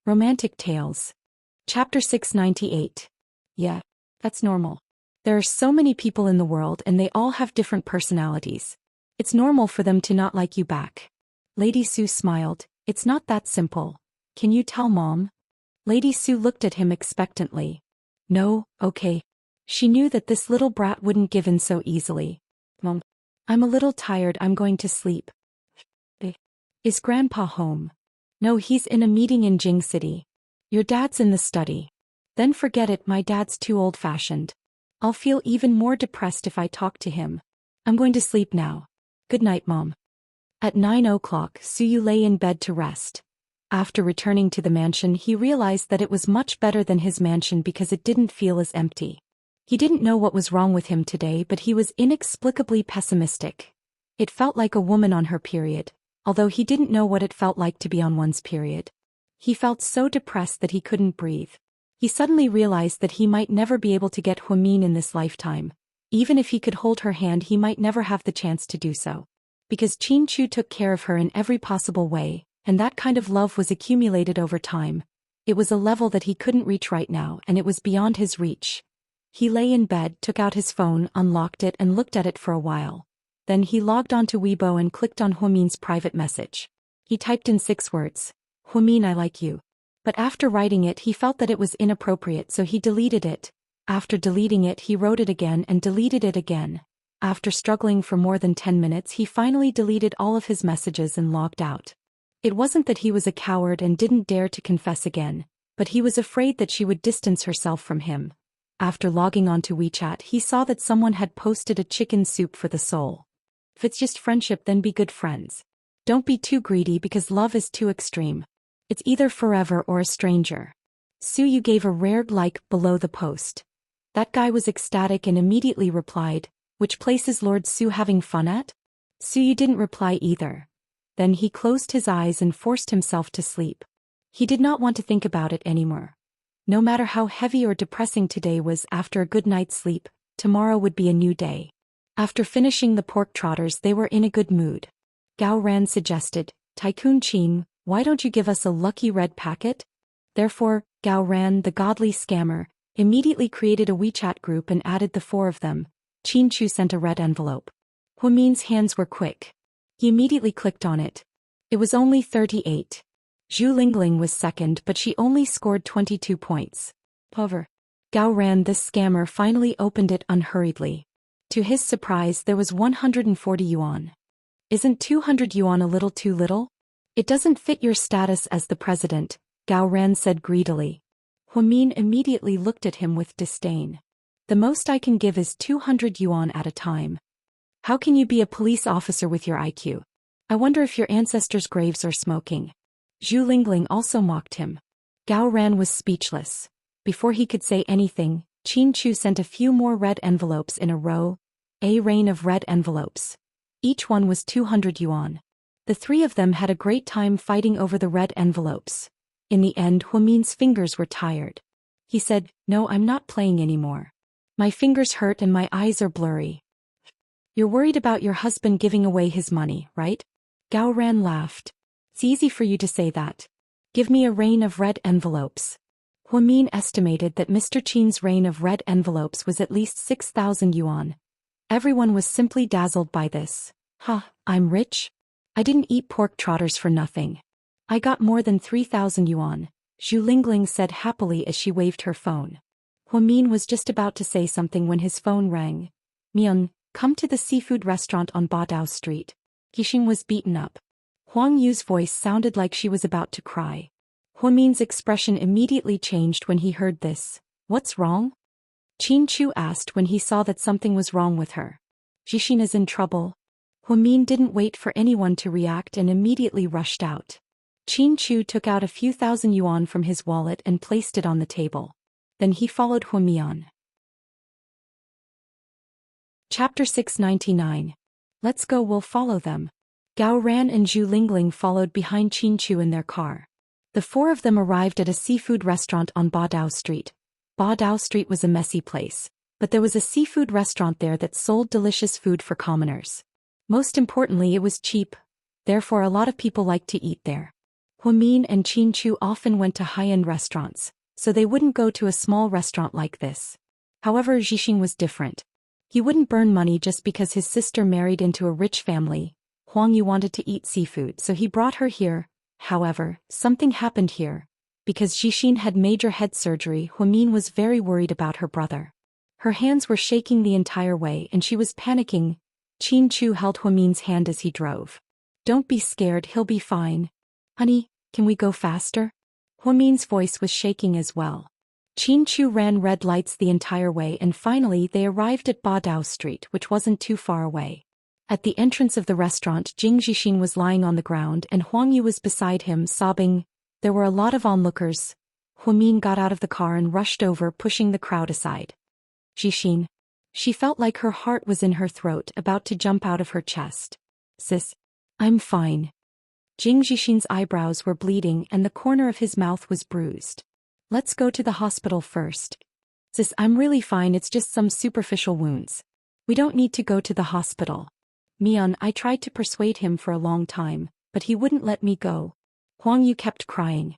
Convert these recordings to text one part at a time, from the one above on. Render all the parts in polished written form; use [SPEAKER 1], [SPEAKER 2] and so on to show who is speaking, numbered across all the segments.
[SPEAKER 1] Romantic Tales. Chapter 698. Yeah, that's normal. There are so many people in the world and they all have different personalities. It's normal for them to not like you back. Lady Sue smiled. It's not that simple. Can you tell Mom? Lady Sue looked at him expectantly. No, okay. She knew that this little brat wouldn't give in so easily. Mom, I'm a little tired, I'm going to sleep. Is Grandpa home? No, he's in a meeting in Jing City. Your dad's in the study. Then forget it, my dad's too old-fashioned. I'll feel even more depressed if I talk to him. I'm going to sleep now. Good night, Mom. At 9 o'clock, Suyu lay in bed to rest. After returning to the mansion, he realized that it was much better than his mansion because it didn't feel as empty. He didn't know what was wrong with him today, but he was inexplicably pessimistic. It felt like a woman on her period, although he didn't know what it felt like to be on one's period. He felt so depressed that he couldn't breathe. He suddenly realized that he might never be able to get Huamin in this lifetime. Even if he could hold her hand, he might never have the chance to do so. Because Qin Chu took care of her in every possible way, and that kind of love was accumulated over time. It was a level that he couldn't reach right now, and it was beyond his reach. He lay in bed, took out his phone, unlocked it and looked at it for a while. Then he logged onto Weibo and clicked on Huamin's private message. He typed in 6 words. Huamin, I like you. But after writing it, he felt that it was inappropriate, so he deleted it. After deleting it, he wrote it again and deleted it again. After struggling for more than 10 minutes, he finally deleted all of his messages and logged out. It wasn't that he was a coward and didn't dare to confess again, but he was afraid that she would distance herself from him. After logging onto WeChat, he saw that someone had posted a chicken soup for the soul. If it's just friendship, then be good friends. Don't be too greedy because love is too extreme. It's either forever or a stranger. Suyu gave a rare like below the post. That guy was ecstatic and immediately replied, "Which place is Lord Su having fun at?" Suyu didn't reply either. Then he closed his eyes and forced himself to sleep. He did not want to think about it anymore. No matter how heavy or depressing today was, after a good night's sleep, tomorrow would be a new day. After finishing the pork trotters, they were in a good mood. Gao Ran suggested, "Tycoon Qin, why don't you give us a lucky red packet?" Therefore, Gao Ran, the godly scammer, immediately created a WeChat group and added the 4 of them. Qin Chu sent a red envelope. Huamin's hands were quick. He immediately clicked on it. It was only 38. Zhu Lingling was second, but she only scored 22 points. However, Gao Ran, this scammer, finally opened it unhurriedly. To his surprise, there was 140 yuan. Isn't 200 yuan a little too little? It doesn't fit your status as the president, Gao Ran said greedily. Huamin immediately looked at him with disdain. The most I can give is 200 yuan at a time. How can you be a police officer with your IQ? I wonder if your ancestors' graves are smoking. Zhu Lingling also mocked him. Gao Ran was speechless. Before he could say anything, Qin Chu sent a few more red envelopes in a row, a rain of red envelopes. Each one was 200 yuan. The 3 of them had a great time fighting over the red envelopes. In the end, Huamin's fingers were tired. He said, "No, I'm not playing anymore. My fingers hurt and my eyes are blurry." "You're worried about your husband giving away his money, right?" Gao Ran laughed. "It's easy for you to say that. Give me a rain of red envelopes." Huamin estimated that Mr. Qin's rain of red envelopes was at least 6,000 yuan. Everyone was simply dazzled by this. I'm rich? I didn't eat pork trotters for nothing. I got more than 3,000 yuan, Zhu Lingling said happily as she waved her phone. Huamin was just about to say something when his phone rang. "Myung, come to the seafood restaurant on Badao Street." Qixing was beaten up. Huang Yu's voice sounded like she was about to cry. Huamin's expression immediately changed when he heard this. "What's wrong?" Qin Chu asked when he saw that something was wrong with her. "Qixing is in trouble." Huamin didn't wait for anyone to react and immediately rushed out. Qin Chu took out a few thousand yuan from his wallet and placed it on the table. Then he followed Huamian. Chapter 699. Let's go, we'll follow them. Gao Ran and Zhu Lingling followed behind Qin Chu in their car. The 4 of them arrived at a seafood restaurant on Badao Street. Badao Street was a messy place, but there was a seafood restaurant there that sold delicious food for commoners. Most importantly, it was cheap. Therefore, a lot of people liked to eat there. Huamin and Qin Chu often went to high-end restaurants, so they wouldn't go to a small restaurant like this. However, Jixin was different. He wouldn't burn money just because his sister married into a rich family. Huang Yu wanted to eat seafood, so he brought her here. However, something happened here. Because Jixin had major head surgery, Huamin was very worried about her brother. Her hands were shaking the entire way and she was panicking. Qin Chu held Huamin's hand as he drove. "Don't be scared, he'll be fine. Honey, can we go faster?" Huamin's voice was shaking as well. Qin Chu ran red lights the entire way and finally they arrived at Badao Street, which wasn't too far away. At the entrance of the restaurant, Jing Jixin was lying on the ground and Huang Yu was beside him, sobbing. There were a lot of onlookers. Huamin got out of the car and rushed over, pushing the crowd aside. Jixin. She felt like her heart was in her throat, about to jump out of her chest. "Sis. I'm fine." Jing Jixin's eyebrows were bleeding and the corner of his mouth was bruised. "Let's go to the hospital first." "Sis, I'm really fine, it's just some superficial wounds. We don't need to go to the hospital." "Mian, I tried to persuade him for a long time, but he wouldn't let me go." Huang Yu kept crying.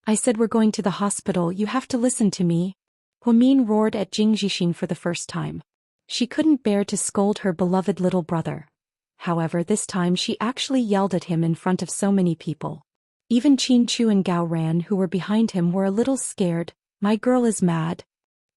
[SPEAKER 1] "I said we're going to the hospital, you have to listen to me." Huamin roared at Jing Jixin for the first time. She couldn't bear to scold her beloved little brother. However, this time she actually yelled at him in front of so many people. Even Qin Chu and Gao Ran, who were behind him, were a little scared. "My girl is mad."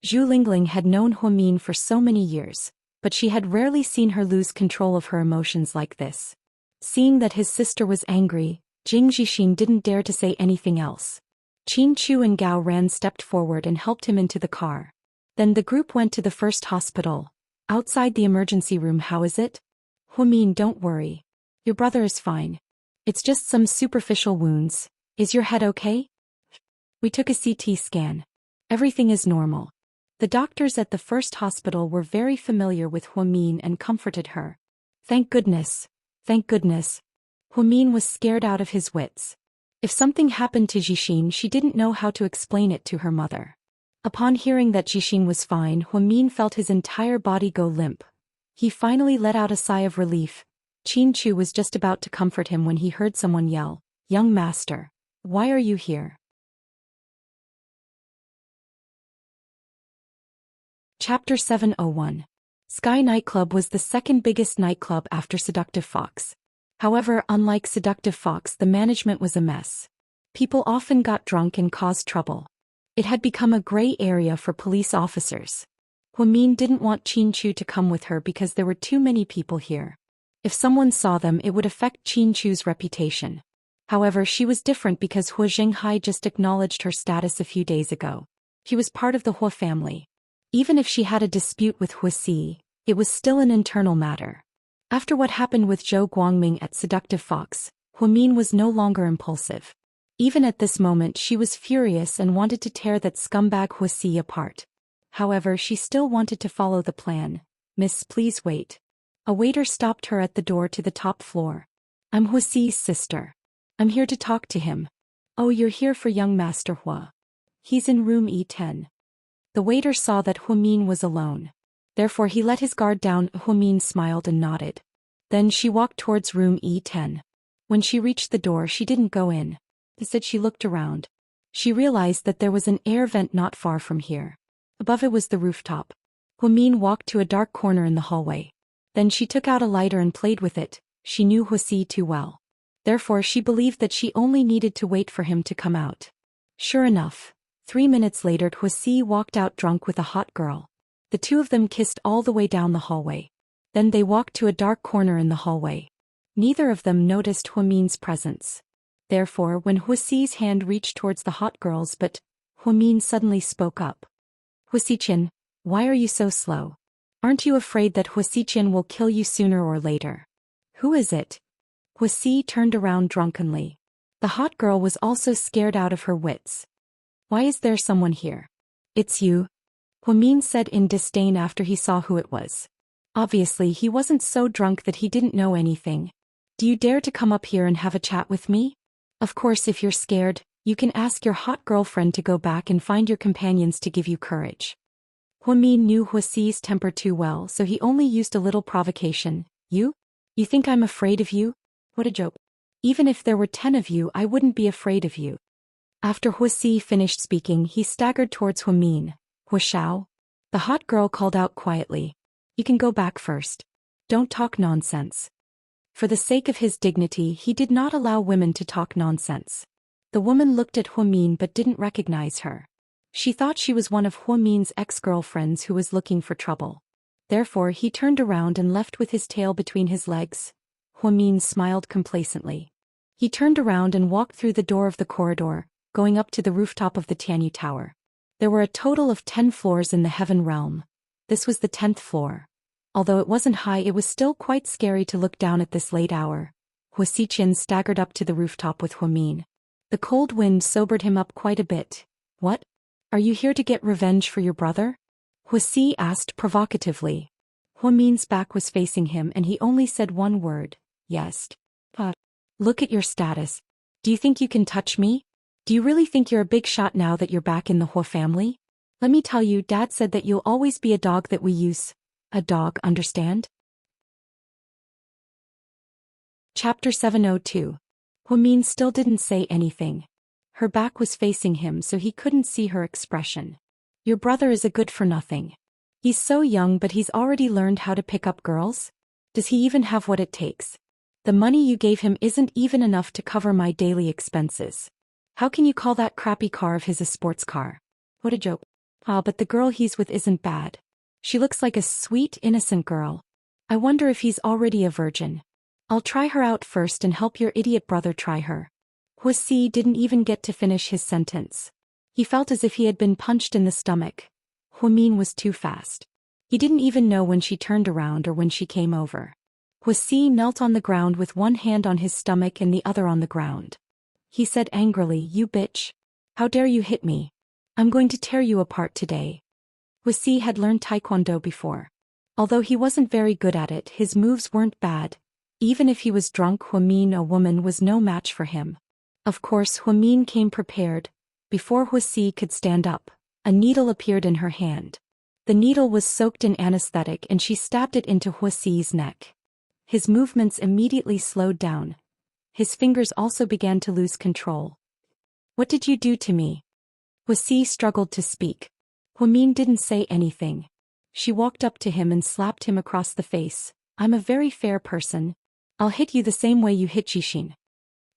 [SPEAKER 1] Zhu Lingling had known Huamin for so many years, but she had rarely seen her lose control of her emotions like this. Seeing that his sister was angry, Jing Jixin didn't dare to say anything else. Qin Chu and Gao Ran stepped forward and helped him into the car. Then the group went to the first hospital. "Outside the emergency room, how is it?" "Huamin, don't worry. Your brother is fine. It's just some superficial wounds. Is your head okay?" "We took a CT scan. Everything is normal." The doctors at the first hospital were very familiar with Huamin and comforted her. "Thank goodness. Thank goodness." Huamin was scared out of his wits. If something happened to Jixin, she didn't know how to explain it to her mother. Upon hearing that Jixin was fine, Huamin felt his entire body go limp. He finally let out a sigh of relief. Qin Chu was just about to comfort him when he heard someone yell, "Young master, why are you here?" Chapter 701. Sky Nightclub was the second biggest nightclub after Seductive Fox. However, unlike Seductive Fox, the management was a mess. People often got drunk and caused trouble. It had become a gray area for police officers. Huamin didn't want Qin Chu to come with her because there were too many people here. If someone saw them, it would affect Qin Chu's reputation. However, she was different because Hua Zhenghai just acknowledged her status a few days ago. She was part of the Hua family. Even if she had a dispute with Hua Si, it was still an internal matter. After what happened with Zhou Guangming at Seductive Fox, Huamin was no longer impulsive. Even at this moment she was furious and wanted to tear that scumbag Hua Si apart. However, she still wanted to follow the plan. "Miss, please wait." A waiter stopped her at the door to the top floor. "I'm Hua Si's sister. I'm here to talk to him." "Oh, you're here for young Master Hua. He's in room E10. The waiter saw that Huamin was alone. Therefore he let his guard down. Huamin smiled and nodded. Then she walked towards room E10. When she reached the door, she didn't go in. Instead she looked around. She realized that there was an air vent not far from here. Above it was the rooftop. Huamin walked to a dark corner in the hallway. Then she took out a lighter and played with it. She knew Hua Si too well. Therefore she believed that she only needed to wait for him to come out. Sure enough, 3 minutes later Hua Si walked out drunk with a hot girl. The two of them kissed all the way down the hallway. Then they walked to a dark corner in the hallway. Neither of them noticed Huamin's presence. Therefore, when Hua Si's hand reached towards the hot girls, but Huamin suddenly spoke up. "Hua Si-chin, why are you so slow? Aren't you afraid that Hua Si-chin will kill you sooner or later?" "Who is it?" Hua Si turned around drunkenly. The hot girl was also scared out of her wits. "Why is there someone here?" "It's you," Huamin said in disdain after he saw who it was. Obviously he wasn't so drunk that he didn't know anything. "Do you dare to come up here and have a chat with me? Of course, if you're scared, you can ask your hot girlfriend to go back and find your companions to give you courage." Huamin knew Hua Si's temper too well, so he only used a little provocation. You think I'm afraid of you? What a joke. Even if there were 10 of you, I wouldn't be afraid of you. After Huasi finished speaking, he staggered towards Huamin. Huashao? The hot girl called out quietly. You can go back first. Don't talk nonsense. For the sake of his dignity, he did not allow women to talk nonsense. The woman looked at Huamin but didn't recognize her. She thought she was one of Huamin's ex-girlfriends who was looking for trouble. Therefore he turned around and left with his tail between his legs. Huamin smiled complacently. He turned around and walked through the door of the corridor, going up to the rooftop of the Tianyu Tower. There were a total of 10 floors in the Heaven Realm. This was the 10th floor. Although it wasn't high, it was still quite scary to look down at this late hour. Huasiqian staggered up to the rooftop with Huamin. The cold wind sobered him up quite a bit. What? Are you here to get revenge for your brother? Huasi asked provocatively. Huamin's back was facing him and he only said one word, yes. Look at your status. Do you think you can touch me? Do you really think you're a big shot now that you're back in the Hua family? Let me tell you, Dad said that you'll always be a dog that we use. A dog, understand? Chapter 702. Huamin still didn't say anything. Her back was facing him so he couldn't see her expression. Your brother is a good-for-nothing. He's so young but he's already learned how to pick up girls? Does he even have what it takes? The money you gave him isn't even enough to cover my daily expenses. How can you call that crappy car of his a sports car? What a joke. But the girl he's with isn't bad. She looks like a sweet, innocent girl. I wonder if he's already a virgin. I'll try her out first and help your idiot brother try her. Huasi didn't even get to finish his sentence. He felt as if he had been punched in the stomach. Huamin was too fast. He didn't even know when she turned around or when she came over. Huasi knelt on the ground with one hand on his stomach and the other on the ground. He said angrily, "You bitch. How dare you hit me? I'm going to tear you apart today." Huasi had learned taekwondo before. Although he wasn't very good at it, his moves weren't bad. Even if he was drunk, Huamin, a woman, was no match for him. Of course, Huamin came prepared. Before Huasi could stand up, a needle appeared in her hand. The needle was soaked in anesthetic and she stabbed it into Huasi's neck. His movements immediately slowed down. His fingers also began to lose control. "What did you do to me?" Huasi struggled to speak. Huamin didn't say anything. She walked up to him and slapped him across the face. "I'm a very fair person. I'll hit you the same way you hit Jixin."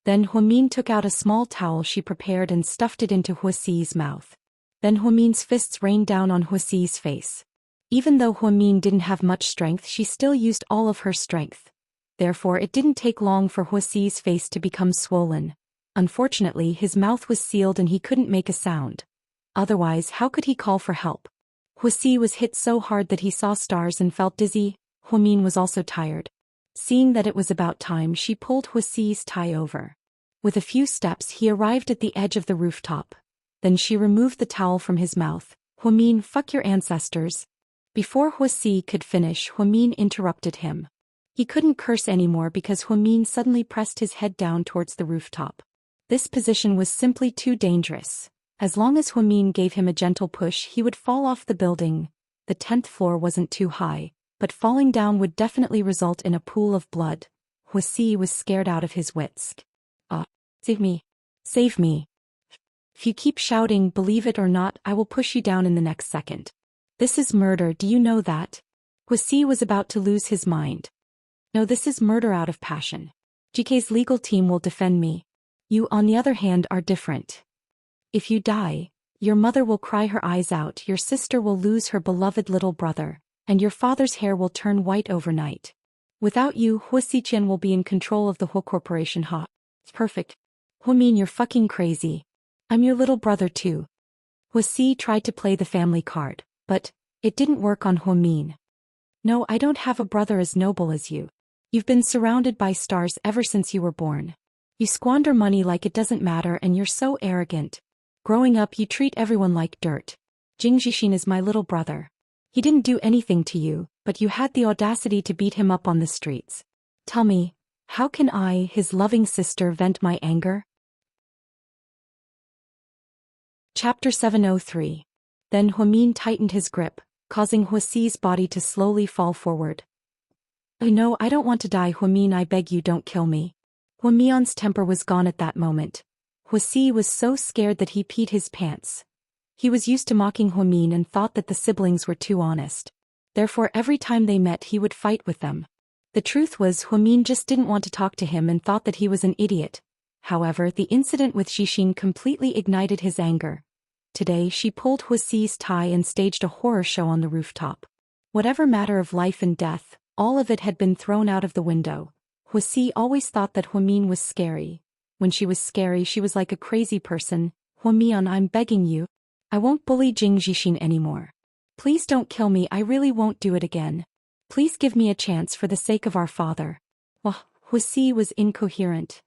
[SPEAKER 1] Then Huamin took out a small towel she prepared and stuffed it into Huasi's mouth. Then Huamin's fists rained down on Huasi's face. Even though Huamin didn't have much strength, she still used all of her strength. Therefore it didn't take long for Huasi's face to become swollen. Unfortunately, his mouth was sealed and he couldn't make a sound. Otherwise, how could he call for help? Huasi was hit so hard that he saw stars and felt dizzy. Huamin was also tired. Seeing that it was about time, she pulled Huasi's tie over. With a few steps, he arrived at the edge of the rooftop. Then she removed the towel from his mouth. "Huamin, fuck your ancestors." Before Huasi could finish, Huamin interrupted him. He couldn't curse anymore because Huamin suddenly pressed his head down towards the rooftop. This position was simply too dangerous. As long as Huamin gave him a gentle push, he would fall off the building. The 10th floor wasn't too high, but falling down would definitely result in a pool of blood. Huasi was scared out of his wits. Save me. Save me. If you keep shouting, believe it or not, I will push you down in the next second. This is murder, do you know that? Huasi was about to lose his mind. No, this is murder out of passion. GK's legal team will defend me. You, on the other hand, are different. If you die, your mother will cry her eyes out, your sister will lose her beloved little brother, and your father's hair will turn white overnight. Without you, Huasiqian will be in control of the Hua Corporation. It's perfect. Huamin, you're fucking crazy. I'm your little brother too. Huasi tried to play the family card, but it didn't work on Huamin. No, I don't have a brother as noble as you. You've been surrounded by stars ever since you were born. You squander money like it doesn't matter and you're so arrogant. Growing up, you treat everyone like dirt. Jing Jixin is my little brother. He didn't do anything to you, but you had the audacity to beat him up on the streets. Tell me, how can I, his loving sister, vent my anger? Chapter 703. Then Huamin tightened his grip, causing Huasi's body to slowly fall forward. No, I don't want to die, Huamin, I beg you don't kill me. Huamion's temper was gone at that moment. Huasi was so scared that he peed his pants. He was used to mocking Huamin and thought that the siblings were too honest. Therefore every time they met he would fight with them. The truth was Huamin just didn't want to talk to him and thought that he was an idiot. However, the incident with Xixin completely ignited his anger. Today she pulled Huasi's tie and staged a horror show on the rooftop. Whatever matter of life and death, all of it had been thrown out of the window. Huasi always thought that Huamin was scary. When she was scary she was like a crazy person. Huamian, I'm begging you. I won't bully Jing Xixin anymore. Please don't kill me, I really won't do it again. Please give me a chance for the sake of our father. Huasi was incoherent.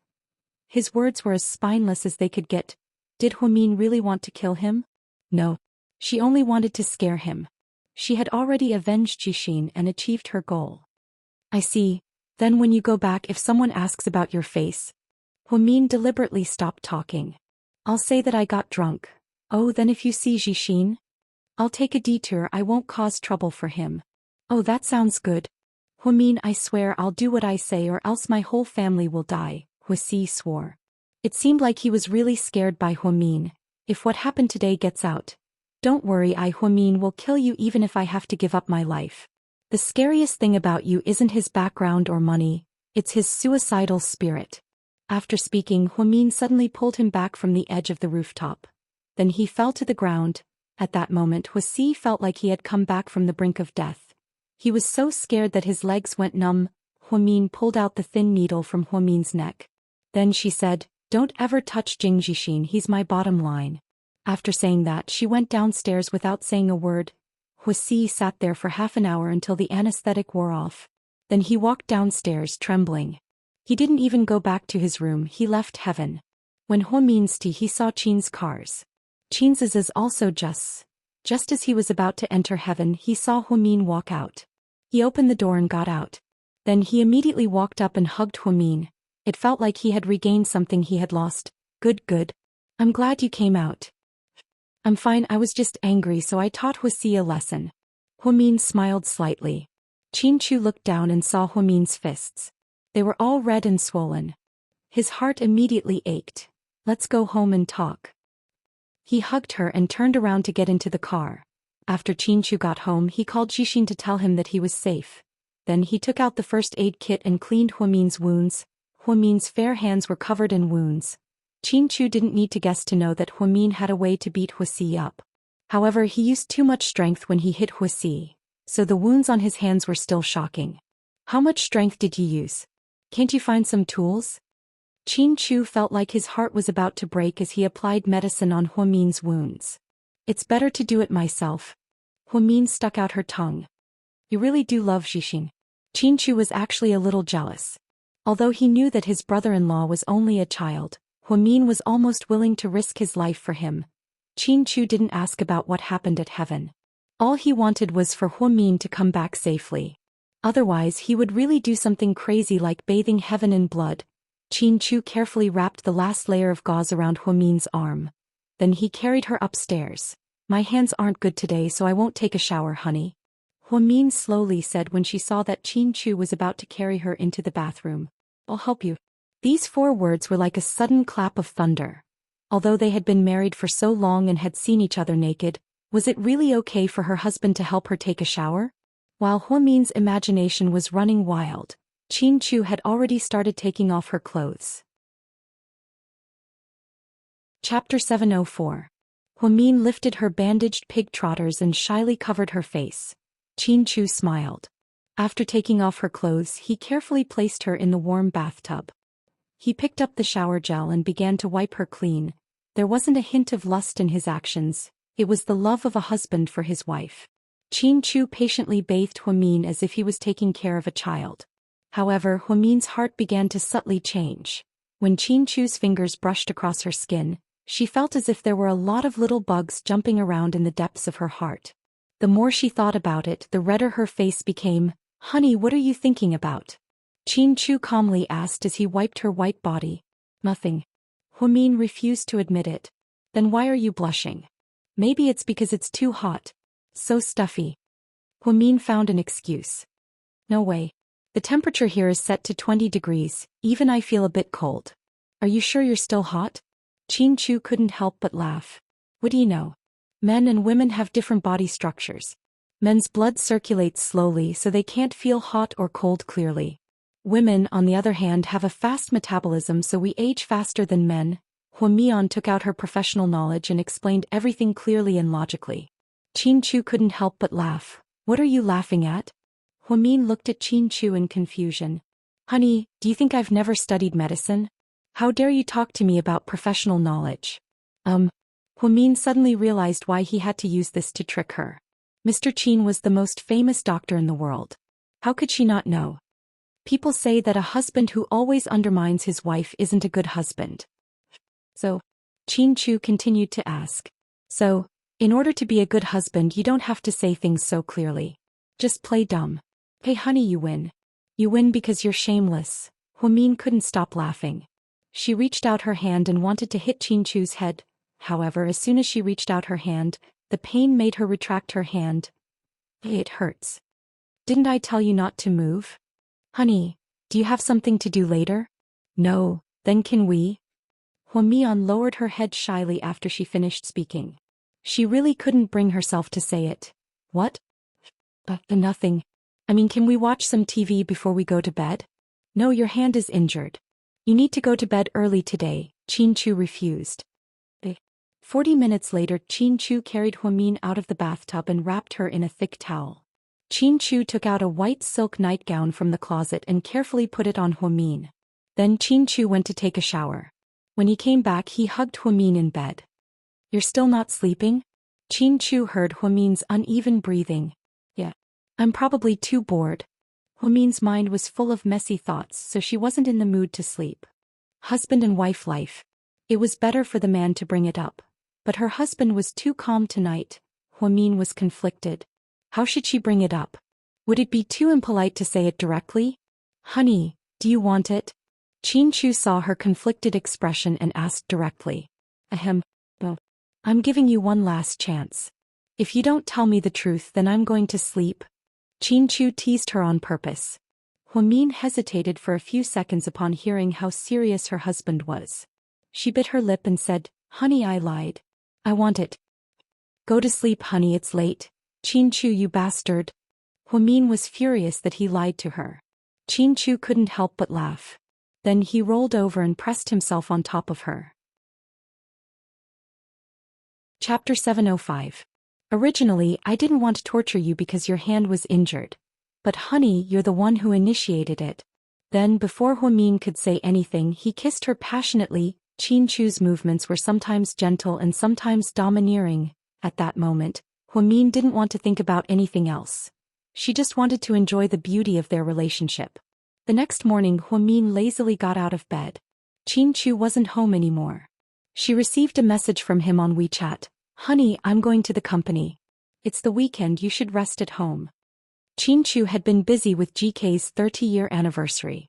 [SPEAKER 1] His words were as spineless as they could get. Did Huamin really want to kill him? No. She only wanted to scare him. She had already avenged Xixin and achieved her goal. I see. Then when you go back, if someone asks about your face. Huamin deliberately stopped talking. I'll say that I got drunk. Oh, then if you see Xixin? I'll take a detour, I won't cause trouble for him. Oh, that sounds good. Huamin, I swear I'll do what I say or else my whole family will die, Huasi swore. It seemed like he was really scared by Huamin. If what happened today gets out. Don't worry, Huamin will kill you even if I have to give up my life. The scariest thing about you isn't his background or money, it's his suicidal spirit. After speaking, Huamin suddenly pulled him back from the edge of the rooftop. Then he fell to the ground. At that moment Huasi felt like he had come back from the brink of death. He was so scared that his legs went numb. Huamin pulled out the thin needle from Huamin's neck. Then she said, "Don't ever touch Jing Xixin, he's my bottom line." After saying that she went downstairs without saying a word. Huasi sat there for half an hour until the anesthetic wore off. Then he walked downstairs trembling. He didn't even go back to his room, he left heaven. When Huamin's tea he saw Qin's cars. Qin's is also just as he was about to enter heaven he saw Huamin walk out. He opened the door and got out. Then he immediately walked up and hugged Huamin. It felt like he had regained something he had lost. Good. I'm glad you came out. I'm fine, I was just angry so I taught Huasi a lesson. Huamin smiled slightly. Qin Chu looked down and saw Huamin's fists. They were all red and swollen. His heart immediately ached. Let's go home and talk. He hugged her and turned around to get into the car. After Qin Chu got home he called Xixin to tell him that he was safe. Then he took out the first aid kit and cleaned Huamin's wounds. Huamin's fair hands were covered in wounds. Qin Chu didn't need to guess to know that Huamin had a way to beat Huasi up. However, he used too much strength when he hit Huasi, so the wounds on his hands were still shocking. How much strength did you use? Can't you find some tools? Qin Chu felt like his heart was about to break as he applied medicine on Huamin's wounds. It's better to do it myself. Huamin stuck out her tongue. You really do love Xixin. Qin Chu was actually a little jealous. Although he knew that his brother-in-law was only a child, Huamin was almost willing to risk his life for him. Qin Chu didn't ask about what happened at heaven. All he wanted was for Huamin to come back safely. Otherwise he would really do something crazy like bathing heaven in blood. Qin Chu carefully wrapped the last layer of gauze around Huamin's arm. Then he carried her upstairs. My hands aren't good today so I won't take a shower, honey. Huamin slowly said when she saw that Qin Chu was about to carry her into the bathroom. I'll help you. These 4 words were like a sudden clap of thunder. Although they had been married for so long and had seen each other naked, was it really okay for her husband to help her take a shower? While Huamin's imagination was running wild, Qin Chu had already started taking off her clothes. Chapter 704. Huamin lifted her bandaged pig trotters and shyly covered her face. Qin Chu smiled. After taking off her clothes he carefully placed her in the warm bathtub. He picked up the shower gel and began to wipe her clean. There wasn't a hint of lust in his actions, it was the love of a husband for his wife. Qin Chu patiently bathed Huamin as if he was taking care of a child. However, Huamin's heart began to subtly change. When Qin Chu's fingers brushed across her skin, she felt as if there were a lot of little bugs jumping around in the depths of her heart. The more she thought about it, the redder her face became. Honey, what are you thinking about? Qin Chu calmly asked as he wiped her white body. Nothing. Huamin refused to admit it. Then why are you blushing? Maybe it's because it's too hot. So stuffy. Huamin found an excuse. No way. The temperature here is set to 20 degrees, even I feel a bit cold. Are you sure you're still hot? Chin Chu couldn't help but laugh. What do you know? Men and women have different body structures. Men's blood circulates slowly so they can't feel hot or cold clearly. Women, on the other hand, have a fast metabolism so we age faster than men. Huamian took out her professional knowledge and explained everything clearly and logically. Chin Chu couldn't help but laugh. What are you laughing at? Huamin looked at Chin Chu in confusion. Honey, do you think I've never studied medicine? How dare you talk to me about professional knowledge? Huamin suddenly realized why he had to use this to trick her. Mr. Chin was the most famous doctor in the world. How could she not know? People say that a husband who always undermines his wife isn't a good husband. So, Chin Chu continued to ask. So, in order to be a good husband you don't have to say things so clearly. Just play dumb. Hey honey, you win. You win because you're shameless. Huamin couldn't stop laughing. She reached out her hand and wanted to hit Chin Chu's head. However, as soon as she reached out her hand, the pain made her retract her hand. It hurts. Didn't I tell you not to move? Honey, do you have something to do later? No, then can we? Huamian lowered her head shyly after she finished speaking. She really couldn't bring herself to say it. What? Nothing. I mean, can we watch some TV before we go to bed? No, your hand is injured. You need to go to bed early today. Chin Chu refused. 40 minutes later, Chin Chu carried Huamin out of the bathtub and wrapped her in a thick towel. Chin Chu took out a white silk nightgown from the closet and carefully put it on Huamin. Then Chin Chu went to take a shower. When he came back, he hugged Huamin in bed. You're still not sleeping? Chin Chu heard Huamin's uneven breathing. Yeah. I'm probably too bored. Huamin's mind was full of messy thoughts, so she wasn't in the mood to sleep. Husband and wife life. It was better for the man to bring it up. But her husband was too calm tonight. Huamin was conflicted. How should she bring it up? Would it be too impolite to say it directly? Honey, do you want it? Chin Chu saw her conflicted expression and asked directly. Well, I'm giving you one last chance. If you don't tell me the truth, then I'm going to sleep. Chin Chu teased her on purpose. Huamin hesitated for a few seconds upon hearing how serious her husband was. She bit her lip and said, Honey, I lied. I want it. Go to sleep, honey, it's late. Chin Chu, you bastard. Huamin was furious that he lied to her. Chin Chu couldn't help but laugh. Then he rolled over and pressed himself on top of her. Chapter 705. Originally, I didn't want to torture you because your hand was injured. But honey, you're the one who initiated it. Then, before Huamin could say anything, he kissed her passionately. Chin Chu's movements were sometimes gentle and sometimes domineering. At that moment, Huamin didn't want to think about anything else. She just wanted to enjoy the beauty of their relationship. The next morning, Huamin lazily got out of bed. Chin Chu wasn't home anymore. She received a message from him on WeChat. Honey, I'm going to the company. It's the weekend, you should rest at home. Chin Chu had been busy with GK's 30-year anniversary.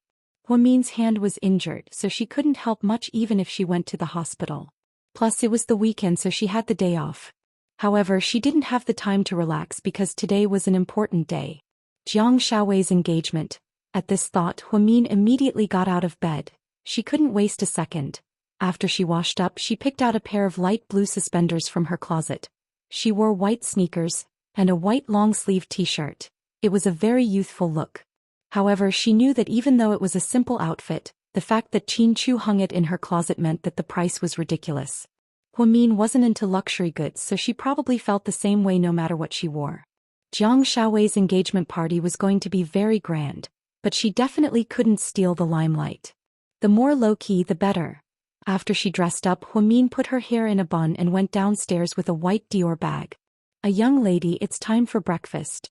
[SPEAKER 1] Huamin's hand was injured, so she couldn't help much even if she went to the hospital. Plus, it was the weekend, so she had the day off. However, she didn't have the time to relax because today was an important day. Jiang Shaowei's engagement. At this thought, Huamin immediately got out of bed. She couldn't waste a second. After she washed up, she picked out a pair of light blue suspenders from her closet. She wore white sneakers and a white long-sleeved t-shirt. It was a very youthful look. However, she knew that even though it was a simple outfit, the fact that Chin Chu hung it in her closet meant that the price was ridiculous. Huamin wasn't into luxury goods, so she probably felt the same way no matter what she wore. Jiang Shaowei's engagement party was going to be very grand, but she definitely couldn't steal the limelight. The more low-key, the better. After she dressed up, Huamin put her hair in a bun and went downstairs with a white Dior bag. A young lady, it's time for breakfast.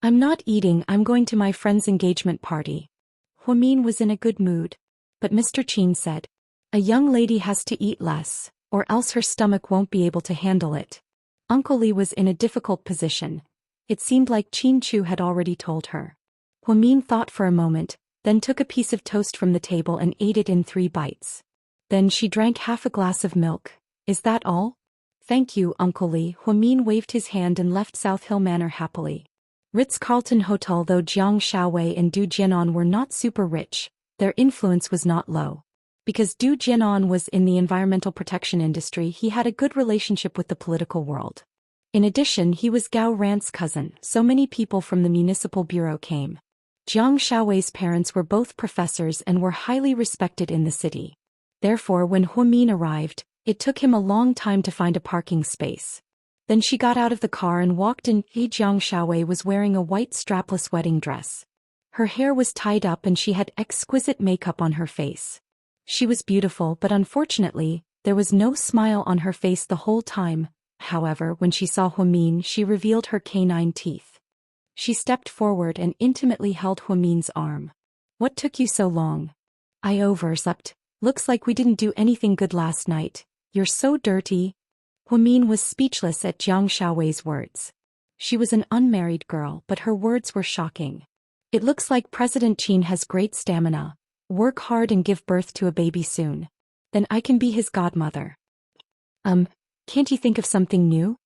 [SPEAKER 1] I'm not eating, I'm going to my friend's engagement party. Huamin was in a good mood. But Mr. Chin said, a young lady has to eat less, or else her stomach won't be able to handle it. Uncle Li was in a difficult position. It seemed like Chin Chu had already told her. Huamin thought for a moment, then took a piece of toast from the table and ate it in 3 bites. Then she drank half a glass of milk. Is that all? Thank you, Uncle Li. Huamin waved his hand and left South Hill Manor happily. Ritz-Carlton Hotel. Though Jiang Shaowei and Du Jianan were not super rich, their influence was not low. Because Du Jianan was in the environmental protection industry, he had a good relationship with the political world. In addition, he was Gao Rant's cousin, so many people from the municipal bureau came. Jiang Shaowei's parents were both professors and were highly respected in the city. Therefore, when Huamin arrived, it took him a long time to find a parking space. Then she got out of the car and walked in. Jiang Shaowei was wearing a white strapless wedding dress. Her hair was tied up and she had exquisite makeup on her face. She was beautiful, but unfortunately, there was no smile on her face the whole time. However, when she saw Huamin, she revealed her canine teeth. She stepped forward and intimately held Huamin's arm. "What took you so long?" "I overslept. Looks like we didn't do anything good last night. You're so dirty." Huamin was speechless at Jiang Shaowei's words. She was an unmarried girl, but her words were shocking. "It looks like President Qin has great stamina. Work hard and give birth to a baby soon. Then I can be his godmother." Can't you think of something new?"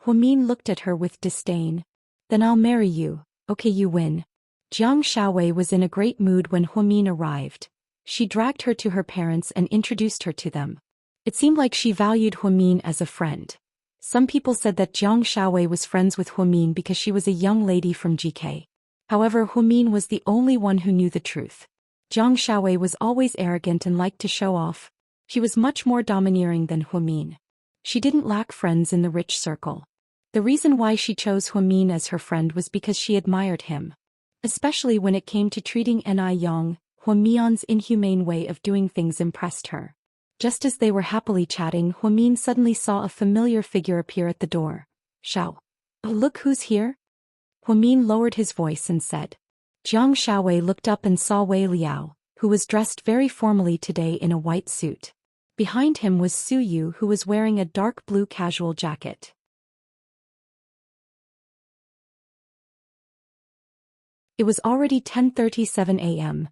[SPEAKER 1] Huamin looked at her with disdain. "Then I'll marry you. Okay, you win." Jiang Shaowei was in a great mood when Huamin arrived. She dragged her to her parents and introduced her to them. It seemed like she valued Huamin as a friend. Some people said that Jiang Shaowei was friends with Huamin because she was a young lady from GK. However, Huamin was the only one who knew the truth. Jiang Shaowei was always arrogant and liked to show off. She was much more domineering than Huamin. She didn't lack friends in the rich circle. The reason why she chose Huamin as her friend was because she admired him. Especially when it came to treating Ni Yang, Huamin's inhumane way of doing things impressed her. Just as they were happily chatting, Huamin suddenly saw a familiar figure appear at the door. "Shao. Look who's here." Huamin lowered his voice and said. Jiang Shaowei looked up and saw Wei Liao, who was dressed very formally today in a white suit. Behind him was Su Yu, who was wearing a dark blue casual jacket. It was already 10:37 a.m.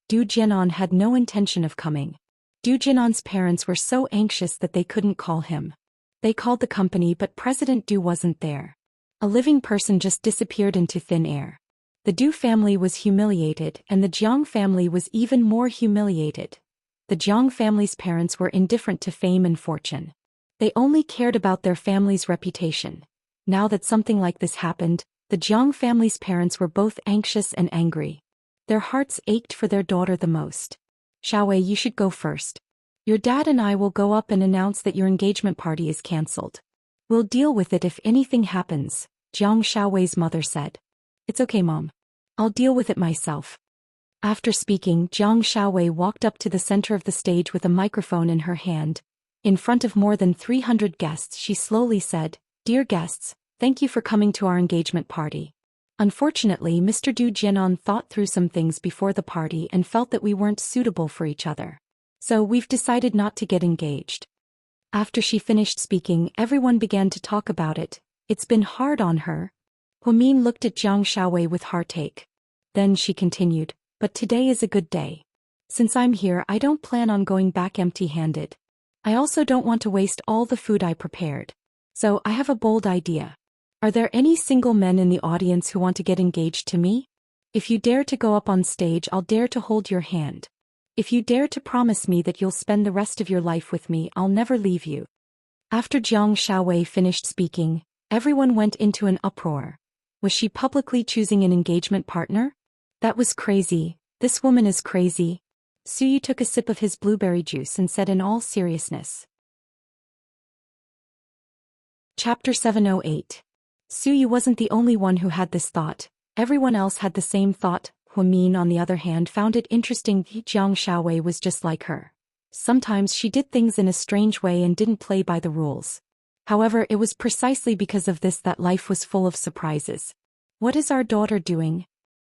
[SPEAKER 1] Du Jianan had no intention of coming. Du Jianan's parents were so anxious that they couldn't call him. They called the company, but President Du wasn't there. A living person just disappeared into thin air. The Du family was humiliated, and the Jiang family was even more humiliated. The Jiang family's parents were indifferent to fame and fortune. They only cared about their family's reputation. Now that something like this happened, the Jiang family's parents were both anxious and angry. Their hearts ached for their daughter the most. "Shaowei, you should go first. Your dad and I will go up and announce that your engagement party is cancelled. We'll deal with it if anything happens," Jiang Shaowei's mother said. "It's okay, Mom. I'll deal with it myself." After speaking, Jiang Shaowei walked up to the center of the stage with a microphone in her hand. In front of more than 300 guests, she slowly said, "Dear guests, thank you for coming to our engagement party. Unfortunately, Mr. Du Jianan thought through some things before the party and felt that we weren't suitable for each other. So we've decided not to get engaged." After she finished speaking, everyone began to talk about it. "It's been hard on her." Huamin looked at Jiang Shaowei with heartache. Then she continued, "But today is a good day. Since I'm here, I don't plan on going back empty-handed. I also don't want to waste all the food I prepared. So I have a bold idea. Are there any single men in the audience who want to get engaged to me? If you dare to go up on stage, I'll dare to hold your hand. If you dare to promise me that you'll spend the rest of your life with me, I'll never leave you." After Jiang Shaowei finished speaking, everyone went into an uproar. Was she publicly choosing an engagement partner? That was crazy. This woman is crazy. Su Yu took a sip of his blueberry juice and said in all seriousness. Chapter 708. Su Yu wasn't the only one who had this thought. Everyone else had the same thought. Huamin, on the other hand, found it interesting. Jiang Shaowei was just like her. Sometimes she did things in a strange way and didn't play by the rules. However, it was precisely because of this that life was full of surprises. "What is our daughter doing?"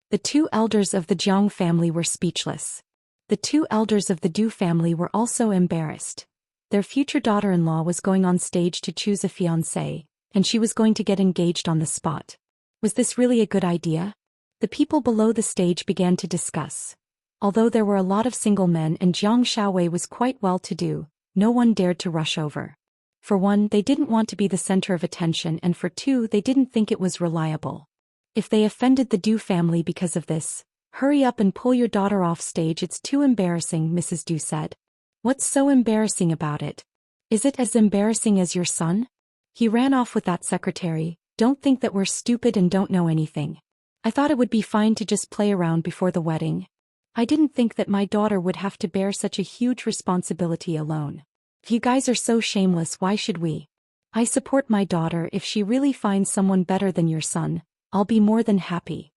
[SPEAKER 1] The two elders of the Jiang family were speechless. The two elders of the Du family were also embarrassed. Their future daughter-in-law was going on stage to choose a fiancé, and she was going to get engaged on the spot. Was this really a good idea? The people below the stage began to discuss. Although there were a lot of single men and Jiang Shaowei was quite well-to-do, no one dared to rush over. For one, they didn't want to be the center of attention, and for two, they didn't think it was reliable. If they offended the Du family because of this, hurry up and pull your daughter off stage. It's too embarrassing, Mrs. Du said. What's so embarrassing about it? Is it as embarrassing as your son? He ran off with that secretary. Don't think that we're stupid and don't know anything. I thought it would be fine to just play around before the wedding. I didn't think that my daughter would have to bear such a huge responsibility alone. If you guys are so shameless, why should we? I support my daughter. If she really finds someone better than your son, I'll be more than happy.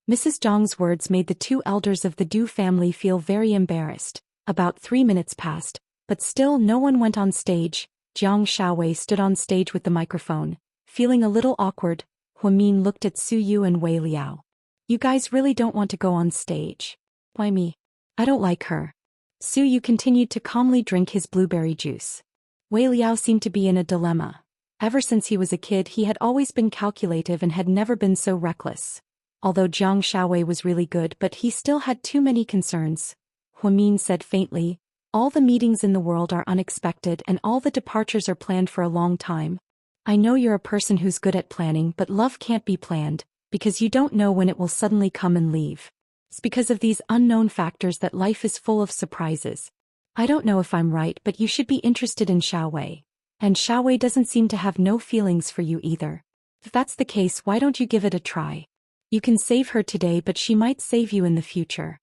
[SPEAKER 1] Mrs. Zhang's words made the two elders of the Du family feel very embarrassed. About 3 minutes passed, but still no one went on stage. Jiang Shaowei stood on stage with the microphone, feeling a little awkward. Huamin looked at Su Yu and Wei Liao. You guys really don't want to go on stage? Why me? I don't like her. Su Yu continued to calmly drink his blueberry juice. Wei Liao seemed to be in a dilemma. Ever since he was a kid, he had always been calculative and had never been so reckless. Although Jiang Shaowei was really good, but he still had too many concerns. Huamin said faintly, all the meetings in the world are unexpected and all the departures are planned for a long time. I know you're a person who's good at planning, but love can't be planned, because you don't know when it will suddenly come and leave. It's because of these unknown factors that life is full of surprises. I don't know if I'm right, but you should be interested in Shaowei. And Shaowei doesn't seem to have no feelings for you either. If that's the case, why don't you give it a try? You can save her today, but she might save you in the future.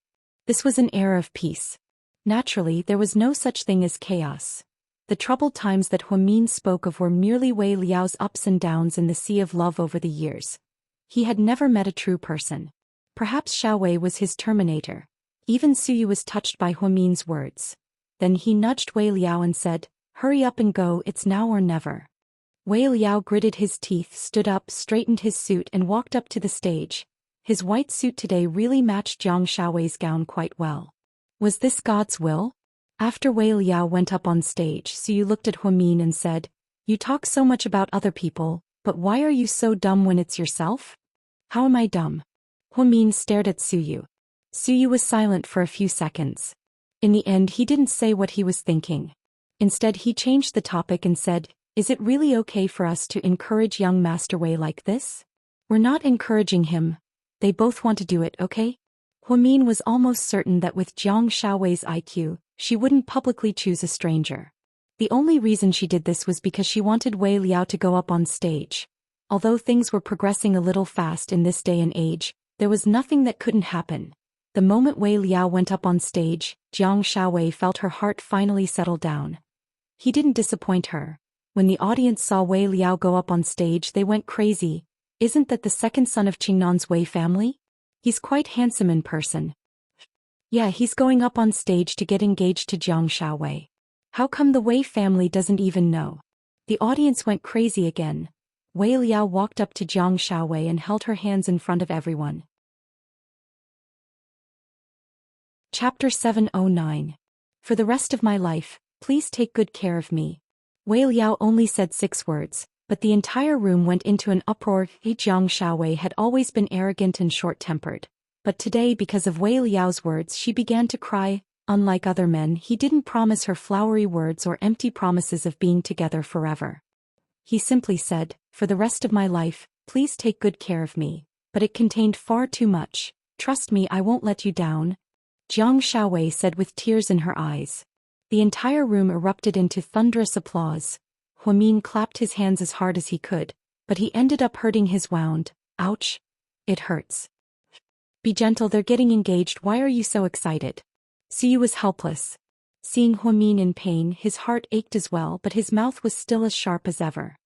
[SPEAKER 1] This was an era of peace. Naturally, there was no such thing as chaos. The troubled times that Huamin spoke of were merely Wei Liao's ups and downs in the sea of love over the years. He had never met a true person. Perhaps Shaowei was his terminator. Even Su Yu was touched by Huamin's words. Then he nudged Wei Liao and said, hurry up and go, it's now or never. Wei Liao gritted his teeth, stood up, straightened his suit and walked up to the stage. His white suit today really matched Jiang Shaowei's gown quite well. Was this God's will? After Wei Liao went up on stage, Su Yu looked at Huamin and said, you talk so much about other people, but why are you so dumb when it's yourself? How am I dumb? Huamin stared at Su Yu. Su Yu was silent for a few seconds. In the end, he didn't say what he was thinking. Instead, he changed the topic and said, is it really okay for us to encourage young Master Wei like this? We're not encouraging him. They both want to do it, okay? Huamin was almost certain that with Jiang Shaowei's IQ, she wouldn't publicly choose a stranger. The only reason she did this was because she wanted Wei Liao to go up on stage. Although things were progressing a little fast in this day and age, there was nothing that couldn't happen. The moment Wei Liao went up on stage, Jiang Shaowei felt her heart finally settle down. He didn't disappoint her. When the audience saw Wei Liao go up on stage, they went crazy. Isn't that the second son of Qingnan's Wei family? He's quite handsome in person. Yeah, he's going up on stage to get engaged to Jiang Shaowei. How come the Wei family doesn't even know? The audience went crazy again. Wei Liao walked up to Jiang Shaowei and held her hands in front of everyone. Chapter 709. For the rest of my life, please take good care of me. Wei Liao only said 6 words, but the entire room went into an uproar. Jiang Shaowei had always been arrogant and short-tempered. But today, because of Wei Liao's words, she began to cry. Unlike other men, he didn't promise her flowery words or empty promises of being together forever. He simply said, for the rest of my life, please take good care of me. But it contained far too much. Trust me, I won't let you down. Jiang Shaowei said with tears in her eyes. The entire room erupted into thunderous applause. Huamin clapped his hands as hard as he could, but he ended up hurting his wound. Ouch. It hurts. Be gentle, they're getting engaged, why are you so excited? Su Yu was helpless. Seeing Huamin in pain, his heart ached as well, but his mouth was still as sharp as ever.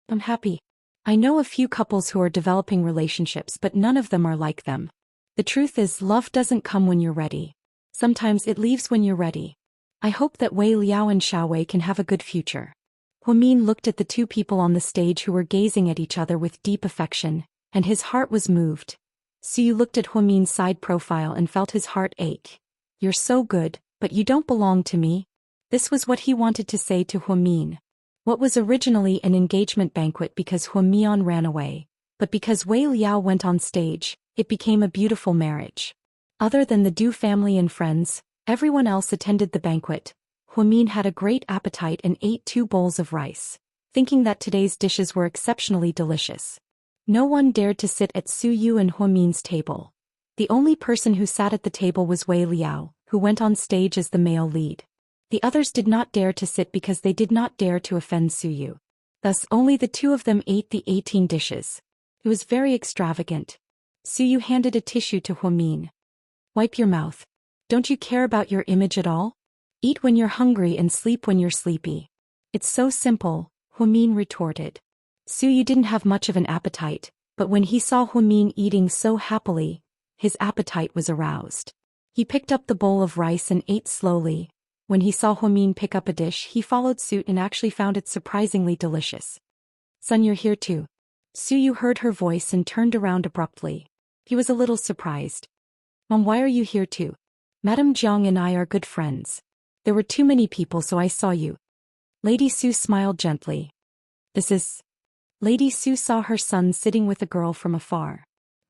[SPEAKER 1] I'm happy. I know a few couples who are developing relationships, but none of them are like them. The truth is, love doesn't come when you're ready. Sometimes it leaves when you're ready. I hope that Wei Liao and Shaowei can have a good future. Huamin looked at the two people on the stage who were gazing at each other with deep affection, and his heart was moved. Su Yu looked at Huamin's side profile and felt his heart ache. You're so good, but you don't belong to me. This was what he wanted to say to Huamin. What was originally an engagement banquet because Huamian ran away, but because Wei Liao went on stage, it became a beautiful marriage. Other than the Du family and friends, everyone else attended the banquet. Huamin had a great appetite and ate 2 bowls of rice, thinking that today's dishes were exceptionally delicious. No one dared to sit at Su Yu and Huamin's table. The only person who sat at the table was Wei Liao, who went on stage as the male lead. The others did not dare to sit because they did not dare to offend Su Yu. Thus only the two of them ate the 18 dishes. It was very extravagant. Su Yu handed a tissue to Huamin. Wipe your mouth. Don't you care about your image at all? Eat when you're hungry and sleep when you're sleepy. It's so simple, Huamin retorted. Su Yu didn't have much of an appetite, but when he saw Huamin eating so happily, his appetite was aroused. He picked up the bowl of rice and ate slowly. When he saw Huamin pick up a dish, he followed suit and actually found it surprisingly delicious. Son, you're here too. Su Yu heard her voice and turned around abruptly. He was a little surprised. Mom, why are you here too? Madame Jiang and I are good friends. There were too many people, so I saw you. Lady Su smiled gently. This is... Lady Su saw her son sitting with a girl from afar.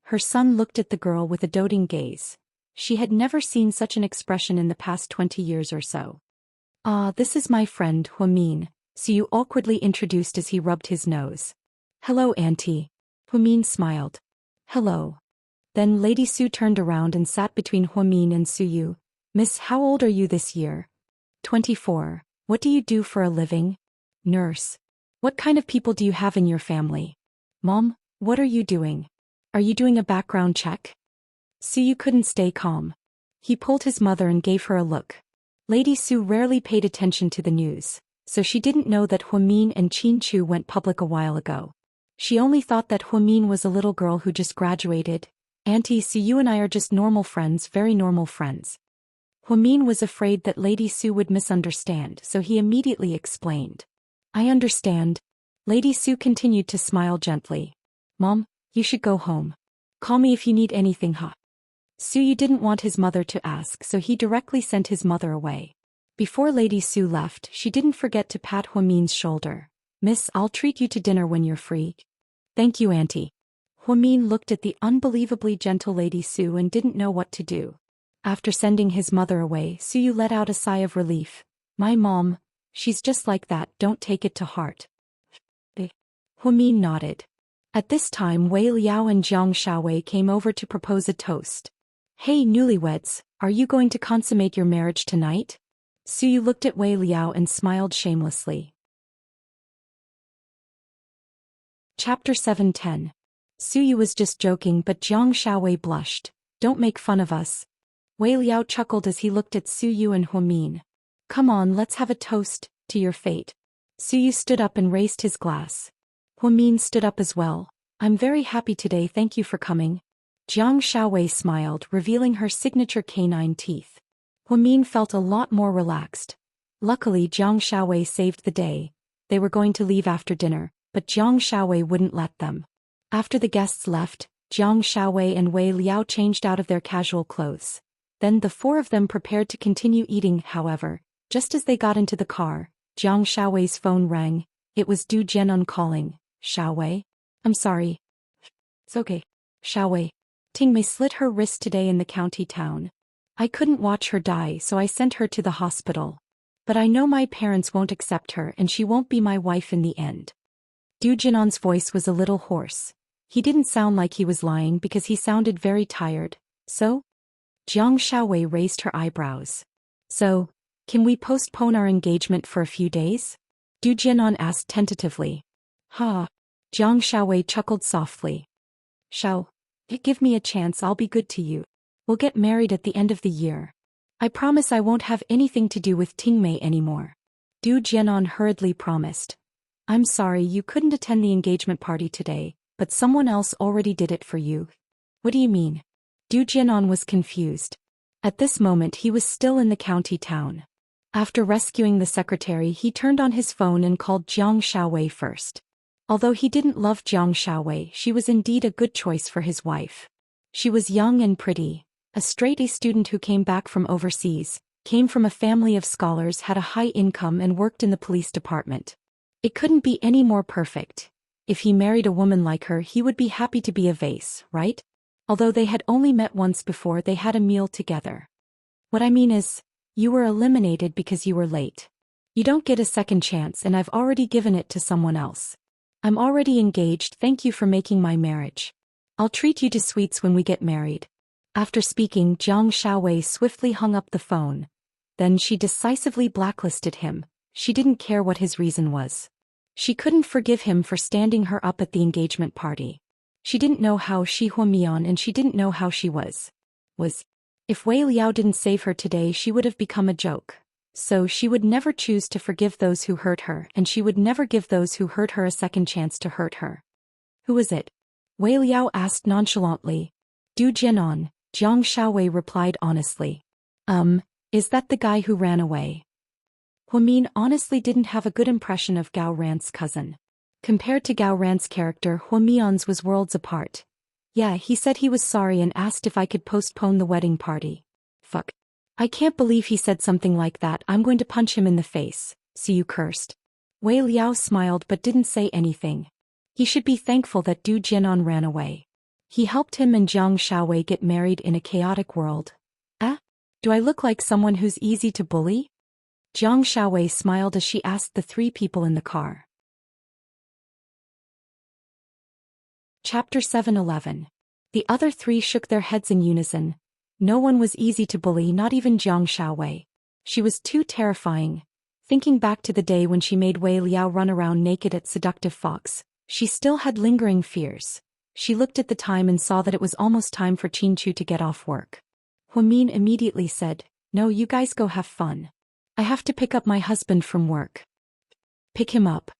[SPEAKER 1] Her son looked at the girl with a doting gaze. She had never seen such an expression in the past 20 years or so. Ah, this is my friend, Huamin, Su Yu awkwardly introduced as he rubbed his nose. Hello, Auntie. Huamin smiled. Hello. Then Lady Su turned around and sat between Huamin and Su Yu. Miss, how old are you this year? 24. What do you do for a living? Nurse. What kind of people do you have in your family? Mom, what are you doing? Are you doing a background check? Su Yu couldn't stay calm. He pulled his mother and gave her a look. Lady Su rarely paid attention to the news, so she didn't know that Huamin and Qin Chu went public a while ago. She only thought that Huamin was a little girl who just graduated. Auntie, Su Yu and I are just normal friends, very normal friends. Huamin was afraid that Lady Su would misunderstand, so he immediately explained. I understand. Lady Su continued to smile gently. Mom, you should go home. Call me if you need anything, huh? Su Yu didn't want his mother to ask, so he directly sent his mother away. Before Lady Su left, she didn't forget to pat Huamin's shoulder. Miss, I'll treat you to dinner when you're free. Thank you, Auntie. Huamin looked at the unbelievably gentle Lady Su and didn't know what to do. After sending his mother away, Su Yu let out a sigh of relief. My mom, she's just like that, don't take it to heart. Huamin nodded. At this time Wei Liao and Jiang Shaowei came over to propose a toast. Hey newlyweds, are you going to consummate your marriage tonight? Su Yu looked at Wei Liao and smiled shamelessly. Chapter 7:10. Su Yu was just joking, but Jiang Shaowei blushed. Don't make fun of us. Wei Liao chuckled as he looked at Su Yu and Huamin. Come on, let's have a toast to your fate. Su Yu stood up and raised his glass. Huamin stood up as well. I'm very happy today, thank you for coming. Jiang Shaowei smiled, revealing her signature canine teeth. Huamin felt a lot more relaxed. Luckily Jiang Shaowei saved the day. They were going to leave after dinner, but Jiang Shaowei wouldn't let them. After the guests left, Jiang Shaowei and Wei Liao changed out of their casual clothes. Then the four of them prepared to continue eating. However, just as they got into the car, Jiang Shaowei's phone rang. It was Du Jianan calling. Shaowei? I'm sorry. It's okay. Shaowei. Tingmei slit her wrist today in the county town. I couldn't watch her die, so I sent her to the hospital. But I know my parents won't accept her and she won't be my wife in the end. Du Jianan's voice was a little hoarse. He didn't sound like he was lying because he sounded very tired. So? Jiang Shaowei raised her eyebrows. So, can we postpone our engagement for a few days? Du Jianan asked tentatively. Ha! Jiang Shaowei chuckled softly. Shao, give me a chance, I'll be good to you. We'll get married at the end of the year. I promise I won't have anything to do with Tingmei anymore. Du Jianan hurriedly promised. I'm sorry you couldn't attend the engagement party today, but someone else already did it for you. What do you mean? Du Jianan was confused. At this moment he was still in the county town. After rescuing the secretary, he turned on his phone and called Jiang Shaowei first. Although he didn't love Jiang Shaowei, she was indeed a good choice for his wife. She was young and pretty, a straight-A student who came back from overseas, came from a family of scholars, had a high income and worked in the police department. It couldn't be any more perfect. If he married a woman like her, he would be happy to be a vase, right? Although they had only met once before they had a meal together. What I mean is, you were eliminated because you were late. You don't get a second chance and I've already given it to someone else. I'm already engaged, thank you for making my marriage. I'll treat you to sweets when we get married. After speaking, Jiang Xiaowei swiftly hung up the phone. Then she decisively blacklisted him. She didn't care what his reason was. She couldn't forgive him for standing her up at the engagement party. She didn't know how she Huamian and she didn't know how she was. If Wei Liao didn't save her today, she would have become a joke. So she would never choose to forgive those who hurt her, and she would never give those who hurt her a second chance to hurt her. Who is it? Wei Liao asked nonchalantly. Du Jianan, Jiang Xiaowei replied honestly. Is that the guy who ran away? Huamin honestly didn't have a good impression of Gao Ran's cousin. Compared to Gao Ran's character, Huamian's was worlds apart. Yeah, he said he was sorry and asked if I could postpone the wedding party. Fuck. I can't believe he said something like that. I'm going to punch him in the face. See, you cursed. Wei Liao smiled but didn't say anything. He should be thankful that Du Jianan ran away. He helped him and Jiang Xiaowei get married in a chaotic world. Do I look like someone who's easy to bully? Jiang Xiaowei smiled as she asked the three people in the car. Chapter 7:11. The other three shook their heads in unison. No one was easy to bully, not even Jiang Xiaowei. She was too terrifying. Thinking back to the day when she made Wei Liao run around naked at Seductive Fox, she still had lingering fears. She looked at the time and saw that it was almost time for Qinchu to get off work. Huamin immediately said, "No, you guys go have fun. I have to pick up my husband from work." Pick him up?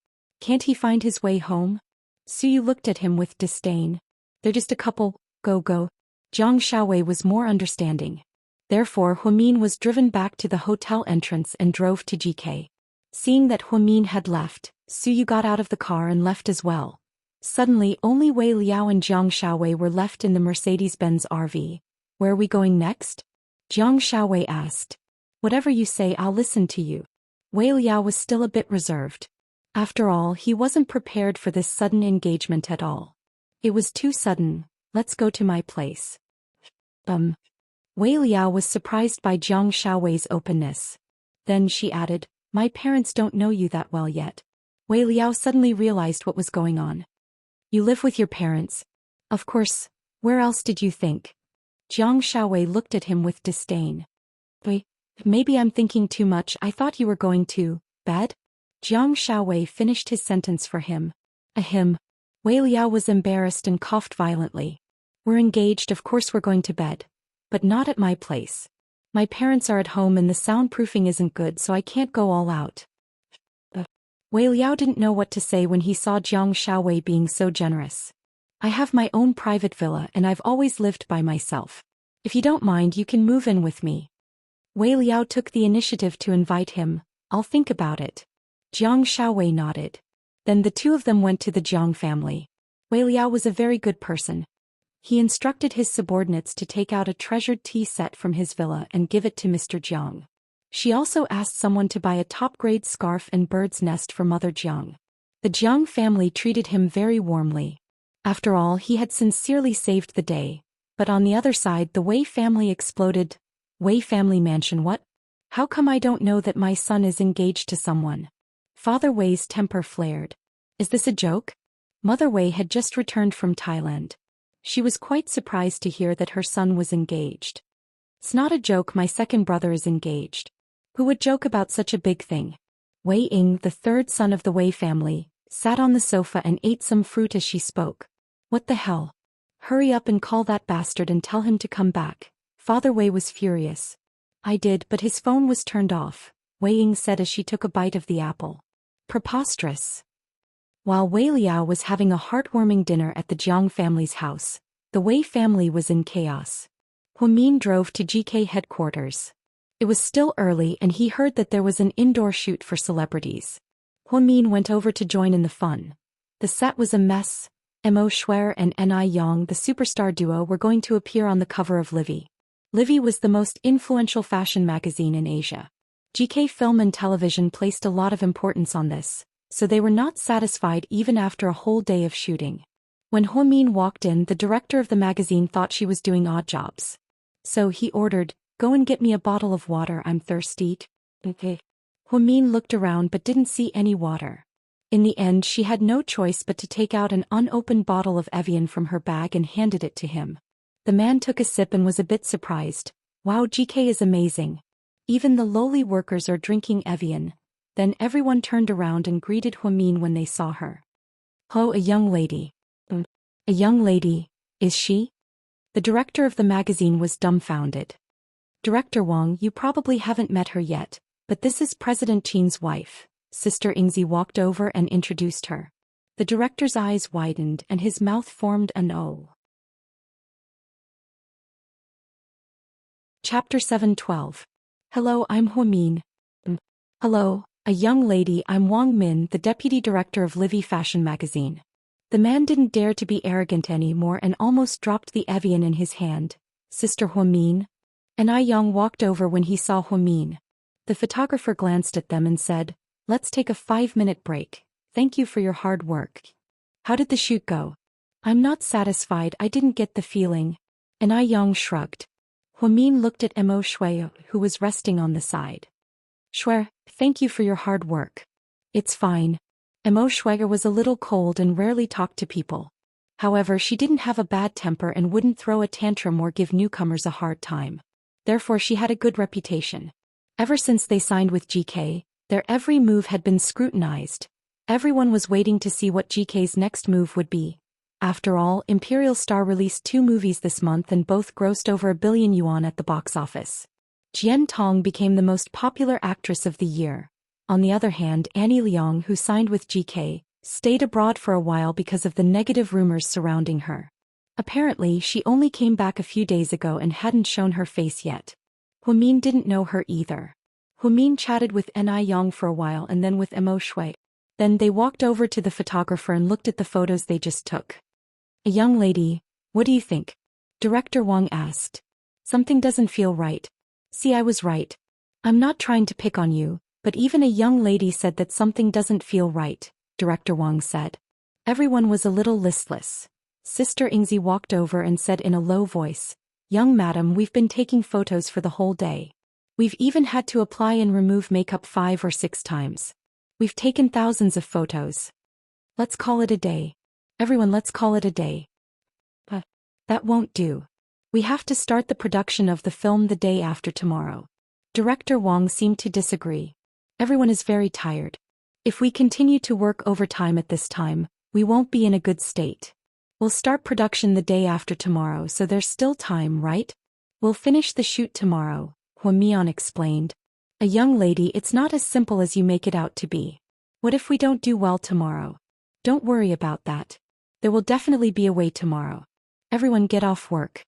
[SPEAKER 1] Can't he find his way home? Suyu looked at him with disdain. They're just a couple, go. Jiang Xiaowei was more understanding. Therefore Huamin was driven back to the hotel entrance and drove to GK. Seeing that Huamin had left, Suyu got out of the car and left as well. Suddenly only Wei Liao and Jiang Xiaowei were left in the Mercedes-Benz RV. Where are we going next? Jiang Xiaowei asked. Whatever you say, I'll listen to you. Wei Liao was still a bit reserved. After all, he wasn't prepared for this sudden engagement at all. It was too sudden. Let's go to my place. Wei Liao was surprised by Jiang Xiaowei's openness. Then she added, my parents don't know you that well yet. Wei Liao suddenly realized what was going on. You live with your parents? Of course, where else did you think? Jiang Xiaowei looked at him with disdain. Wait, maybe I'm thinking too much. I thought you were going to bed? Jiang Xiaowei finished his sentence for him. Wei Liao was embarrassed and coughed violently. We're engaged, of course we're going to bed. But not at my place. My parents are at home and the soundproofing isn't good, so I can't go all out. Wei Liao didn't know what to say when he saw Jiang Xiaowei being so generous. I have my own private villa and I've always lived by myself. If you don't mind, you can move in with me. Wei Liao took the initiative to invite him. I'll think about it. Jiang Xiaowei nodded. Then the two of them went to the Jiang family. Wei Liao was a very good person. He instructed his subordinates to take out a treasured tea set from his villa and give it to Mr. Jiang. She also asked someone to buy a top-grade scarf and bird's nest for Mother Jiang. The Jiang family treated him very warmly. After all, he had sincerely saved the day. But on the other side, the Wei family exploded. Wei family mansion, what? How come I don't know that my son is engaged to someone? Father Wei's temper flared. Is this a joke? Mother Wei had just returned from Thailand. She was quite surprised to hear that her son was engaged. It's not a joke, my second brother is engaged. Who would joke about such a big thing? Wei Ying, the third son of the Wei family, sat on the sofa and ate some fruit as she spoke. What the hell? Hurry up and call that bastard and tell him to come back. Father Wei was furious. I did, but his phone was turned off, Wei Ying said as she took a bite of the apple. Preposterous. While Wei Liao was having a heartwarming dinner at the Jiang family's house, the Wei family was in chaos. Huamin drove to GK headquarters. It was still early and he heard that there was an indoor shoot for celebrities. Huamin went over to join in the fun. The set was a mess. Mo Shuer and Ni Yang, the superstar duo, were going to appear on the cover of Livy. Livy was the most influential fashion magazine in Asia. GK Film and Television placed a lot of importance on this, so they were not satisfied even after a whole day of shooting. When Huamin walked in, the director of the magazine thought she was doing odd jobs. So he ordered, go and get me a bottle of water, I'm thirsty. Okay. Huamin looked around but didn't see any water. In the end she had no choice but to take out an unopened bottle of Evian from her bag and handed it to him. The man took a sip and was a bit surprised. Wow, GK is amazing. Even the lowly workers are drinking Evian. Then everyone turned around and greeted Huamin when they saw her. Oh, a young lady. A young lady, is she? The director of the magazine was dumbfounded. Director Wang, you probably haven't met her yet, but this is President Qin's wife. Sister Ingzi walked over and introduced her. The director's eyes widened and his mouth formed an O. Chapter 7:12. Hello, I'm Huamin. Hello, a young lady, I'm Wang Min, the deputy director of Livy Fashion magazine. The man didn't dare to be arrogant anymore and almost dropped the Evian in his hand. Sister Huamin? And Yang walked over when he saw Huamin. The photographer glanced at them and said, let's take a 5-minute break. Thank you for your hard work. How did the shoot go? I'm not satisfied, I didn't get the feeling. And Yang shrugged. Huamin looked at Mo Shui, who was resting on the side. Shui, thank you for your hard work. It's fine. Mo Shui was a little cold and rarely talked to people. However, she didn't have a bad temper and wouldn't throw a tantrum or give newcomers a hard time. Therefore she had a good reputation. Ever since they signed with GK, their every move had been scrutinized. Everyone was waiting to see what GK's next move would be. After all, Imperial Star released 2 movies this month and both grossed over 1 billion yuan at the box office. Jian Tong became the most popular actress of the year. On the other hand, Annie Liang, who signed with GK, stayed abroad for a while because of the negative rumors surrounding her. Apparently, she only came back a few days ago and hadn't shown her face yet. Huamin didn't know her either. Huamin chatted with Yang for a while and then with Mo Shui. Then they walked over to the photographer and looked at the photos they just took. A young lady, what do you think? Director Wang asked. Something doesn't feel right. See, I was right. I'm not trying to pick on you, but even a young lady said that something doesn't feel right, Director Wang said. Everyone was a little listless. Sister Ingzi walked over and said in a low voice, Young madam, we've been taking photos for the whole day. We've even had to apply and remove makeup 5 or 6 times. We've taken thousands of photos. Let's call it a day. Everyone, let's call it a day. But that won't do. We have to start the production of the film the day after tomorrow. Director Wang seemed to disagree. Everyone is very tired. If we continue to work overtime at this time, we won't be in a good state. We'll start production the day after tomorrow, so there's still time, right? We'll finish the shoot tomorrow, Huamian explained. A young lady, it's not as simple as you make it out to be. What if we don't do well tomorrow? Don't worry about that. There will definitely be a way tomorrow. Everyone get off work.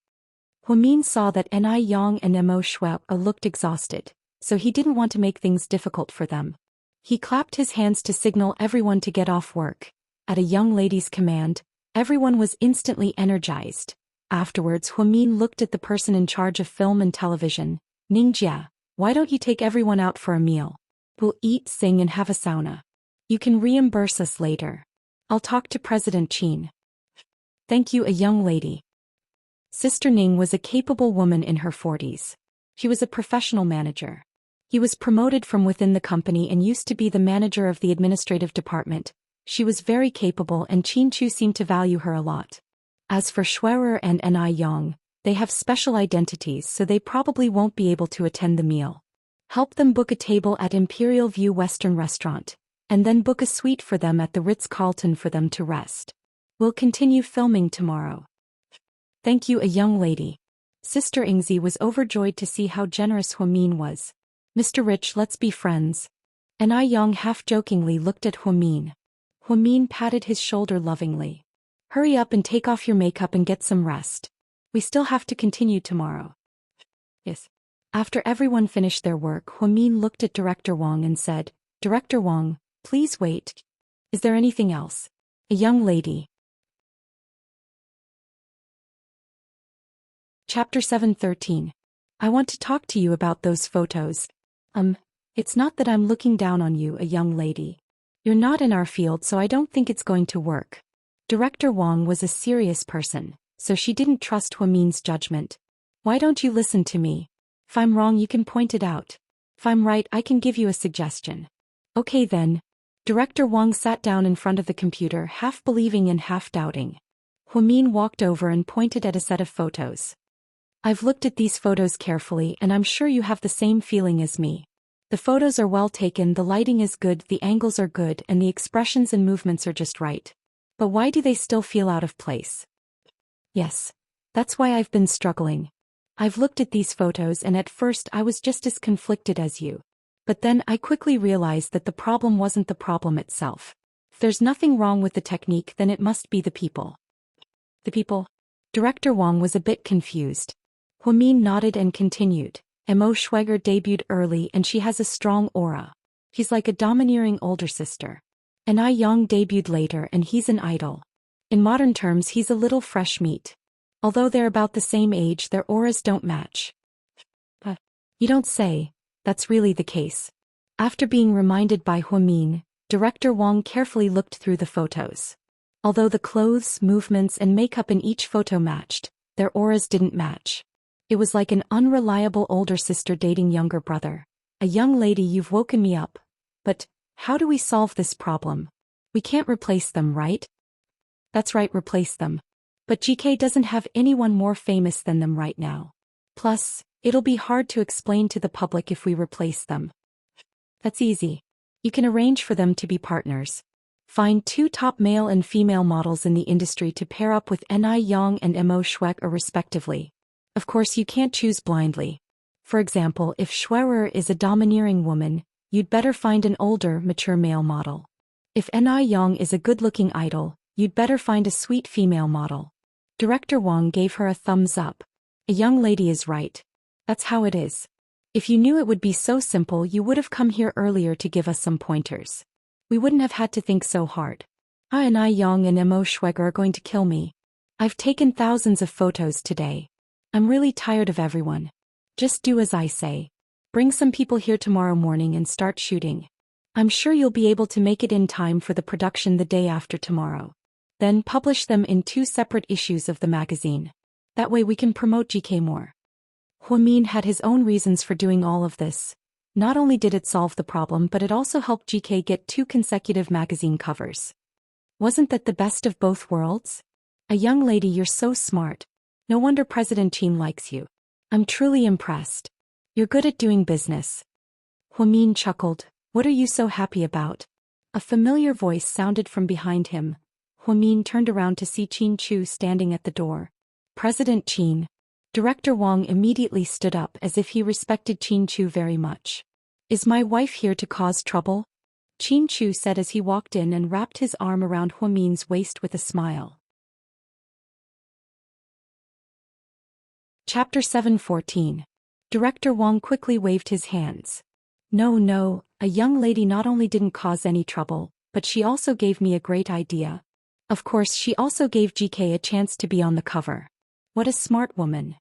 [SPEAKER 1] Huamin saw that Yang and Mo Shui looked exhausted, so he didn't want to make things difficult for them. He clapped his hands to signal everyone to get off work. At a young lady's command, everyone was instantly energized. Afterwards, Huamin looked at the person in charge of film and television. Ningjia, why don't you take everyone out for a meal? We'll eat, sing and have a sauna. You can reimburse us later. I'll talk to President Qin. Thank you, a young lady. Sister Ning was a capable woman in her 40s. She was a professional manager. He was promoted from within the company and used to be the manager of the administrative department. She was very capable and Qin Chu seemed to value her a lot. As for Schwerer and Yang, they have special identities so they probably won't be able to attend the meal. Help them book a table at Imperial View Western Restaurant, and then book a suite for them at the Ritz-Carlton for them to rest. We'll continue filming tomorrow. Thank you, a young lady. Sister Ingzi was overjoyed to see how generous Huamin was. Mr. Rich, let's be friends. And Yang half-jokingly looked at Huamin. Huamin patted his shoulder lovingly. Hurry up and take off your makeup and get some rest. We still have to continue tomorrow. Yes. After everyone finished their work, Huamin looked at Director Wang and said, Director Wang, please wait. Is there anything else? A young lady. Chapter 7:13. I want to talk to you about those photos. It's not that I'm looking down on you, a young lady. You're not in our field, so I don't think it's going to work. Director Wang was a serious person, so she didn't trust Huamin's judgment. Why don't you listen to me? If I'm wrong, you can point it out. If I'm right, I can give you a suggestion. Okay then. Director Wang sat down in front of the computer, half believing and half doubting. Huamin walked over and pointed at a set of photos. I've looked at these photos carefully and I'm sure you have the same feeling as me. The photos are well taken, the lighting is good, the angles are good, and the expressions and movements are just right. But why do they still feel out of place? Yes. That's why I've been struggling. I've looked at these photos and at first I was just as conflicted as you. But then I quickly realized that the problem wasn't the problem itself. If there's nothing wrong with the technique, then it must be the people. The people? Director Wang was a bit confused. Huamin nodded and continued. Mo Schweger debuted early and she has a strong aura. He's like a domineering older sister. And Ai Yang debuted later and he's an idol. In modern terms, he's a little fresh meat. Although they're about the same age, their auras don't match. You don't say. That's really the case. After being reminded by Huamin, Director Wang carefully looked through the photos. Although the clothes, movements, and makeup in each photo matched, their auras didn't match. It was like an unreliable older sister dating younger brother. A young lady, you've woken me up. But how do we solve this problem? We can't replace them, right? That's right, replace them. But GK doesn't have anyone more famous than them right now. Plus, it'll be hard to explain to the public if we replace them. That's easy. You can arrange for them to be partners. Find 2 top male and female models in the industry to pair up with Ai Yang and Mo Schweger respectively. Of course, you can't choose blindly. For example, if Schwerer is a domineering woman, you'd better find an older, mature male model. If Ai Yang is a good-looking idol, you'd better find a sweet female model. Director Wang gave her a thumbs up. A young lady is right. That's how it is. If you knew it would be so simple, you would have come here earlier to give us some pointers. We wouldn't have had to think so hard. Ai Yang and Mo Schweger are going to kill me. I've taken thousands of photos today. I'm really tired of everyone. Just do as I say. Bring some people here tomorrow morning and start shooting. I'm sure you'll be able to make it in time for the production the day after tomorrow. Then publish them in 2 separate issues of the magazine. That way we can promote GK more. Huamin had his own reasons for doing all of this. Not only did it solve the problem, but it also helped GK get 2 consecutive magazine covers. Wasn't that the best of both worlds? A young lady, you're so smart. No wonder President Qin likes you. I'm truly impressed. You're good at doing business. Huamin chuckled. What are you so happy about? A familiar voice sounded from behind him. Huamin turned around to see Qin Chu standing at the door. President Qin. Director Wang immediately stood up as if he respected Qin Chu very much. Is my wife here to cause trouble? Qin Chu said as he walked in and wrapped his arm around Huamin's waist with a smile. Chapter 7:14. Director Wang quickly waved his hands. No, a young lady not only didn't cause any trouble, but she also gave me a great idea. Of course, she also gave GK a chance to be on the cover. What a smart woman.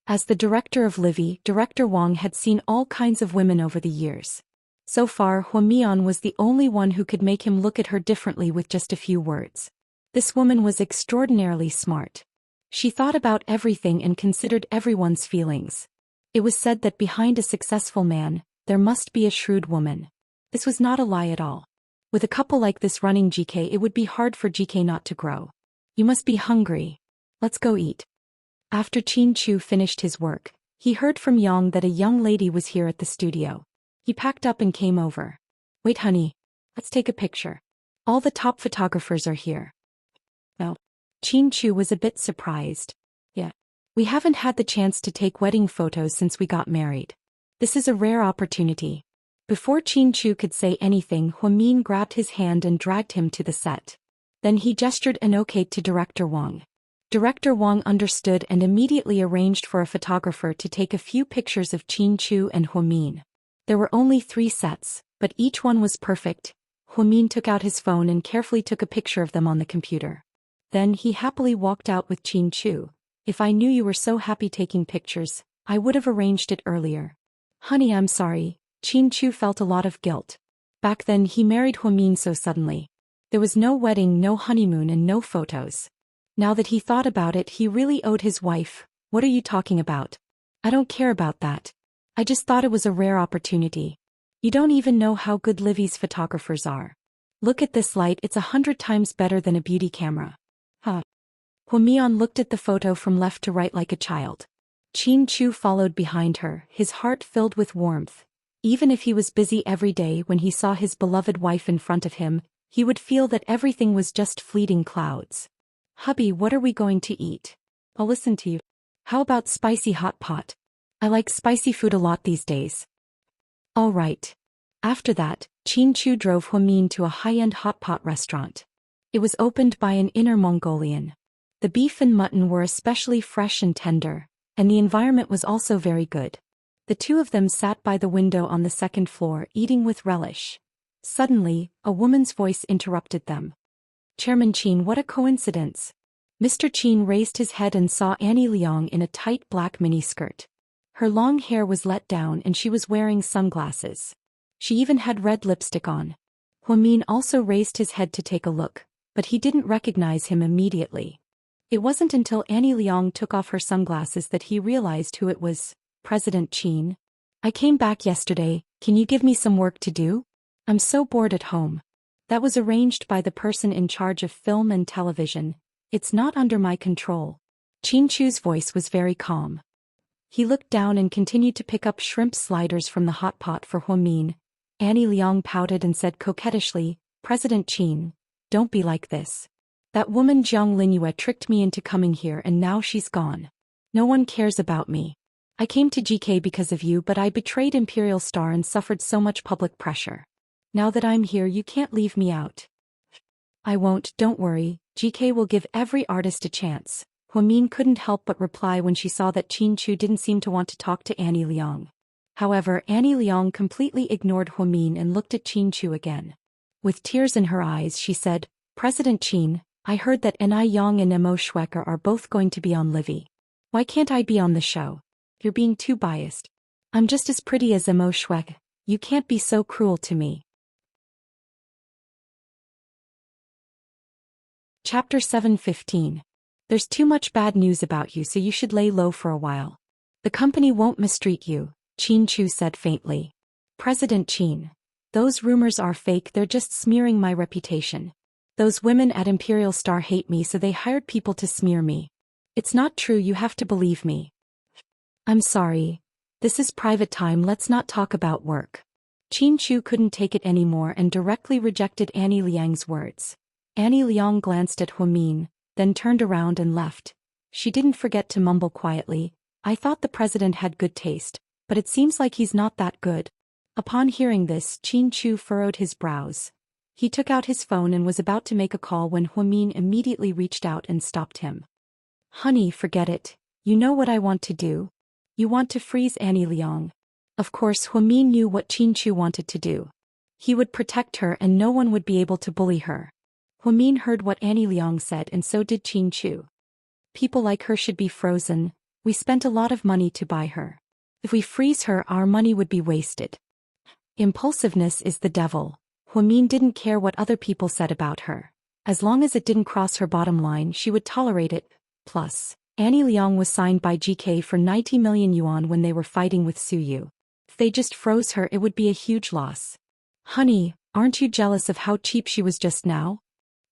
[SPEAKER 1] As the director of Livy, Director Wang had seen all kinds of women over the years. So far, Huamian was the only one who could make him look at her differently with just a few words. This woman was extraordinarily smart. She thought about everything and considered everyone's feelings. It was said that behind a successful man, there must be a shrewd woman. This was not a lie at all. With a couple like this running GK, it would be hard for GK not to grow. You must be hungry. Let's go eat. After Qin Chu finished his work, he heard from Yang that a young lady was here at the studio. He packed up and came over. Wait, honey. Let's take a picture. All the top photographers are here. Well, Qin Chu was a bit surprised. Yeah. We haven't had the chance to take wedding photos since we got married. This is a rare opportunity. Before Qin Chu could say anything, Huamin grabbed his hand and dragged him to the set. Then he gestured an okay to Director Wang. Director Wang understood and immediately arranged for a photographer to take a few pictures of Qin Chu and Huamin. There were only 3 sets, but each one was perfect. Huamin took out his phone and carefully took a picture of them on the computer. Then he happily walked out with Qin Chu. If I knew you were so happy taking pictures, I would have arranged it earlier. Honey, I'm sorry. Qin Chu felt a lot of guilt. Back then he married Huamin so suddenly. There was no wedding, no honeymoon, and no photos. Now that he thought about it, he really owed his wife. What are you talking about? I don't care about that. I just thought it was a rare opportunity. You don't even know how good Livy's photographers are. Look at this light, it's 100 times better than a beauty camera. Huh. Huamian looked at the photo from left to right like a child. Qin Chu followed behind her, his heart filled with warmth. Even if he was busy every day, when he saw his beloved wife in front of him, he would feel that everything was just fleeting clouds. Hubby, what are we going to eat? I'll listen to you. How about spicy hot pot? I like spicy food a lot these days. All right. After that, Qin Chu drove Huamin to a high-end hot pot restaurant. It was opened by an Inner Mongolian. The beef and mutton were especially fresh and tender, and the environment was also very good. The two of them sat by the window on the second floor, eating with relish. Suddenly, a woman's voice interrupted them. Chairman Qin, what a coincidence. Mr. Qin raised his head and saw Annie Liang in a tight black miniskirt. Her long hair was let down and she was wearing sunglasses. She even had red lipstick on. Huamin also raised his head to take a look, but he didn't recognize him immediately. It wasn't until Annie Liang took off her sunglasses that he realized who it was. President Qin. I came back yesterday, can you give me some work to do? I'm so bored at home. That was arranged by the person in charge of film and television. It's not under my control. Qin Chu's voice was very calm. He looked down and continued to pick up shrimp sliders from the hot pot for Huamin. Annie Liang pouted and said coquettishly, President Qin, don't be like this. That woman Jiang Linyue tricked me into coming here and now she's gone. No one cares about me. I came to GK because of you, but I betrayed Imperial Star and suffered so much public pressure. Now that I'm here, you can't leave me out. I won't, don't worry, GK will give every artist a chance. Huamin couldn't help but reply when she saw that Qin Chu didn't seem to want to talk to Annie Liang. However, Annie Liang completely ignored Huamin and looked at Qin Chu again. With tears in her eyes, she said, President Qin, I heard that Enai Yang and Emo Schwecker are both going to be on Livy. Why can't I be on the show? You're being too biased. I'm just as pretty as Emo Schweck. You can't be so cruel to me. Chapter 7:15. There's too much bad news about you, so you should lay low for a while. The company won't mistreat you, Qin Chu said faintly. President Qin. Those rumors are fake, they're just smearing my reputation. Those women at Imperial Star hate me, so they hired people to smear me. It's not true, you have to believe me. I'm sorry. This is private time, let's not talk about work. Qin Chu couldn't take it anymore and directly rejected Annie Liang's words. Annie Liang glanced at Huamin, then turned around and left. She didn't forget to mumble quietly, I thought the president had good taste, but it seems like he's not that good. Upon hearing this, Qin Chu furrowed his brows. He took out his phone and was about to make a call when Huamin immediately reached out and stopped him. Honey, forget it. You know what I want to do? You want to freeze Annie Liang. Of course, Huamin knew what Qin Chu wanted to do. He would protect her and no one would be able to bully her. Huamin heard what Annie Liang said and so did Qin Chu. People like her should be frozen. We spent a lot of money to buy her. If we freeze her, our money would be wasted. Impulsiveness is the devil. Huamin didn't care what other people said about her. As long as it didn't cross her bottom line, she would tolerate it. Plus, Annie Liang was signed by GK for 90 million yuan when they were fighting with Su Yu. If they just froze her, it would be a huge loss. Honey, aren't you jealous of how cheap she was just now?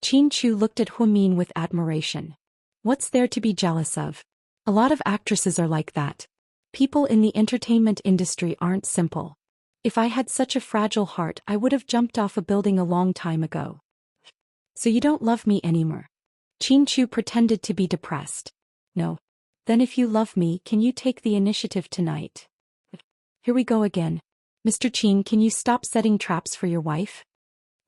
[SPEAKER 1] Qin Chu looked at Huamin with admiration. What's there to be jealous of? A lot of actresses are like that. People in the entertainment industry aren't simple. If I had such a fragile heart, I would have jumped off a building a long time ago. So you don't love me anymore? Qin Chu pretended to be depressed. No. Then if you love me, can you take the initiative tonight? Here we go again. Mr. Qin, can you stop setting traps for your wife?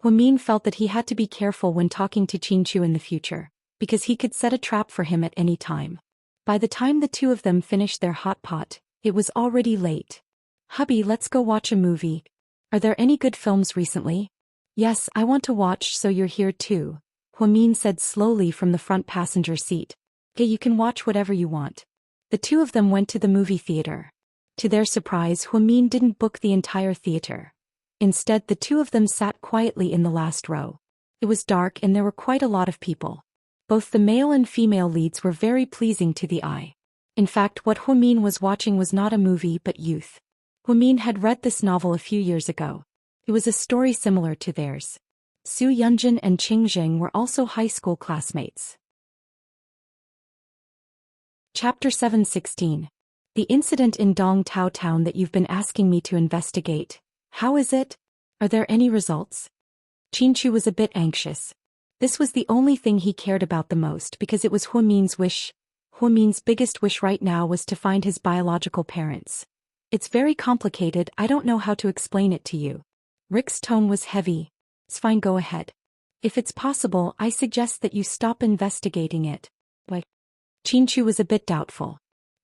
[SPEAKER 1] Huamin felt that he had to be careful when talking to Qin Chu in the future, because he could set a trap for him at any time. By the time the two of them finished their hot pot, it was already late. Hubby, let's go watch a movie. Are there any good films recently? Yes, I want to watch, so you're here too, Huamin said slowly from the front passenger seat. Okay, you can watch whatever you want. The two of them went to the movie theater. To their surprise, Huamin didn't book the entire theater. Instead, the two of them sat quietly in the last row. It was dark and there were quite a lot of people. Both the male and female leads were very pleasing to the eye. In fact, what Huamin was watching was not a movie but youth. Huamin had read this novel a few years ago. It was a story similar to theirs. Su Yunjin and Qing Jing were also high school classmates. Chapter 716. The incident in Dong Tao Town that you've been asking me to investigate. How is it? Are there any results? Qinchu was a bit anxious. This was the only thing he cared about the most because it was Huamin's wish. Huamin's biggest wish right now was to find his biological parents. It's very complicated, I don't know how to explain it to you. Rick's tone was heavy. It's fine, go ahead. If it's possible, I suggest that you stop investigating it. But Qinchu was a bit doubtful.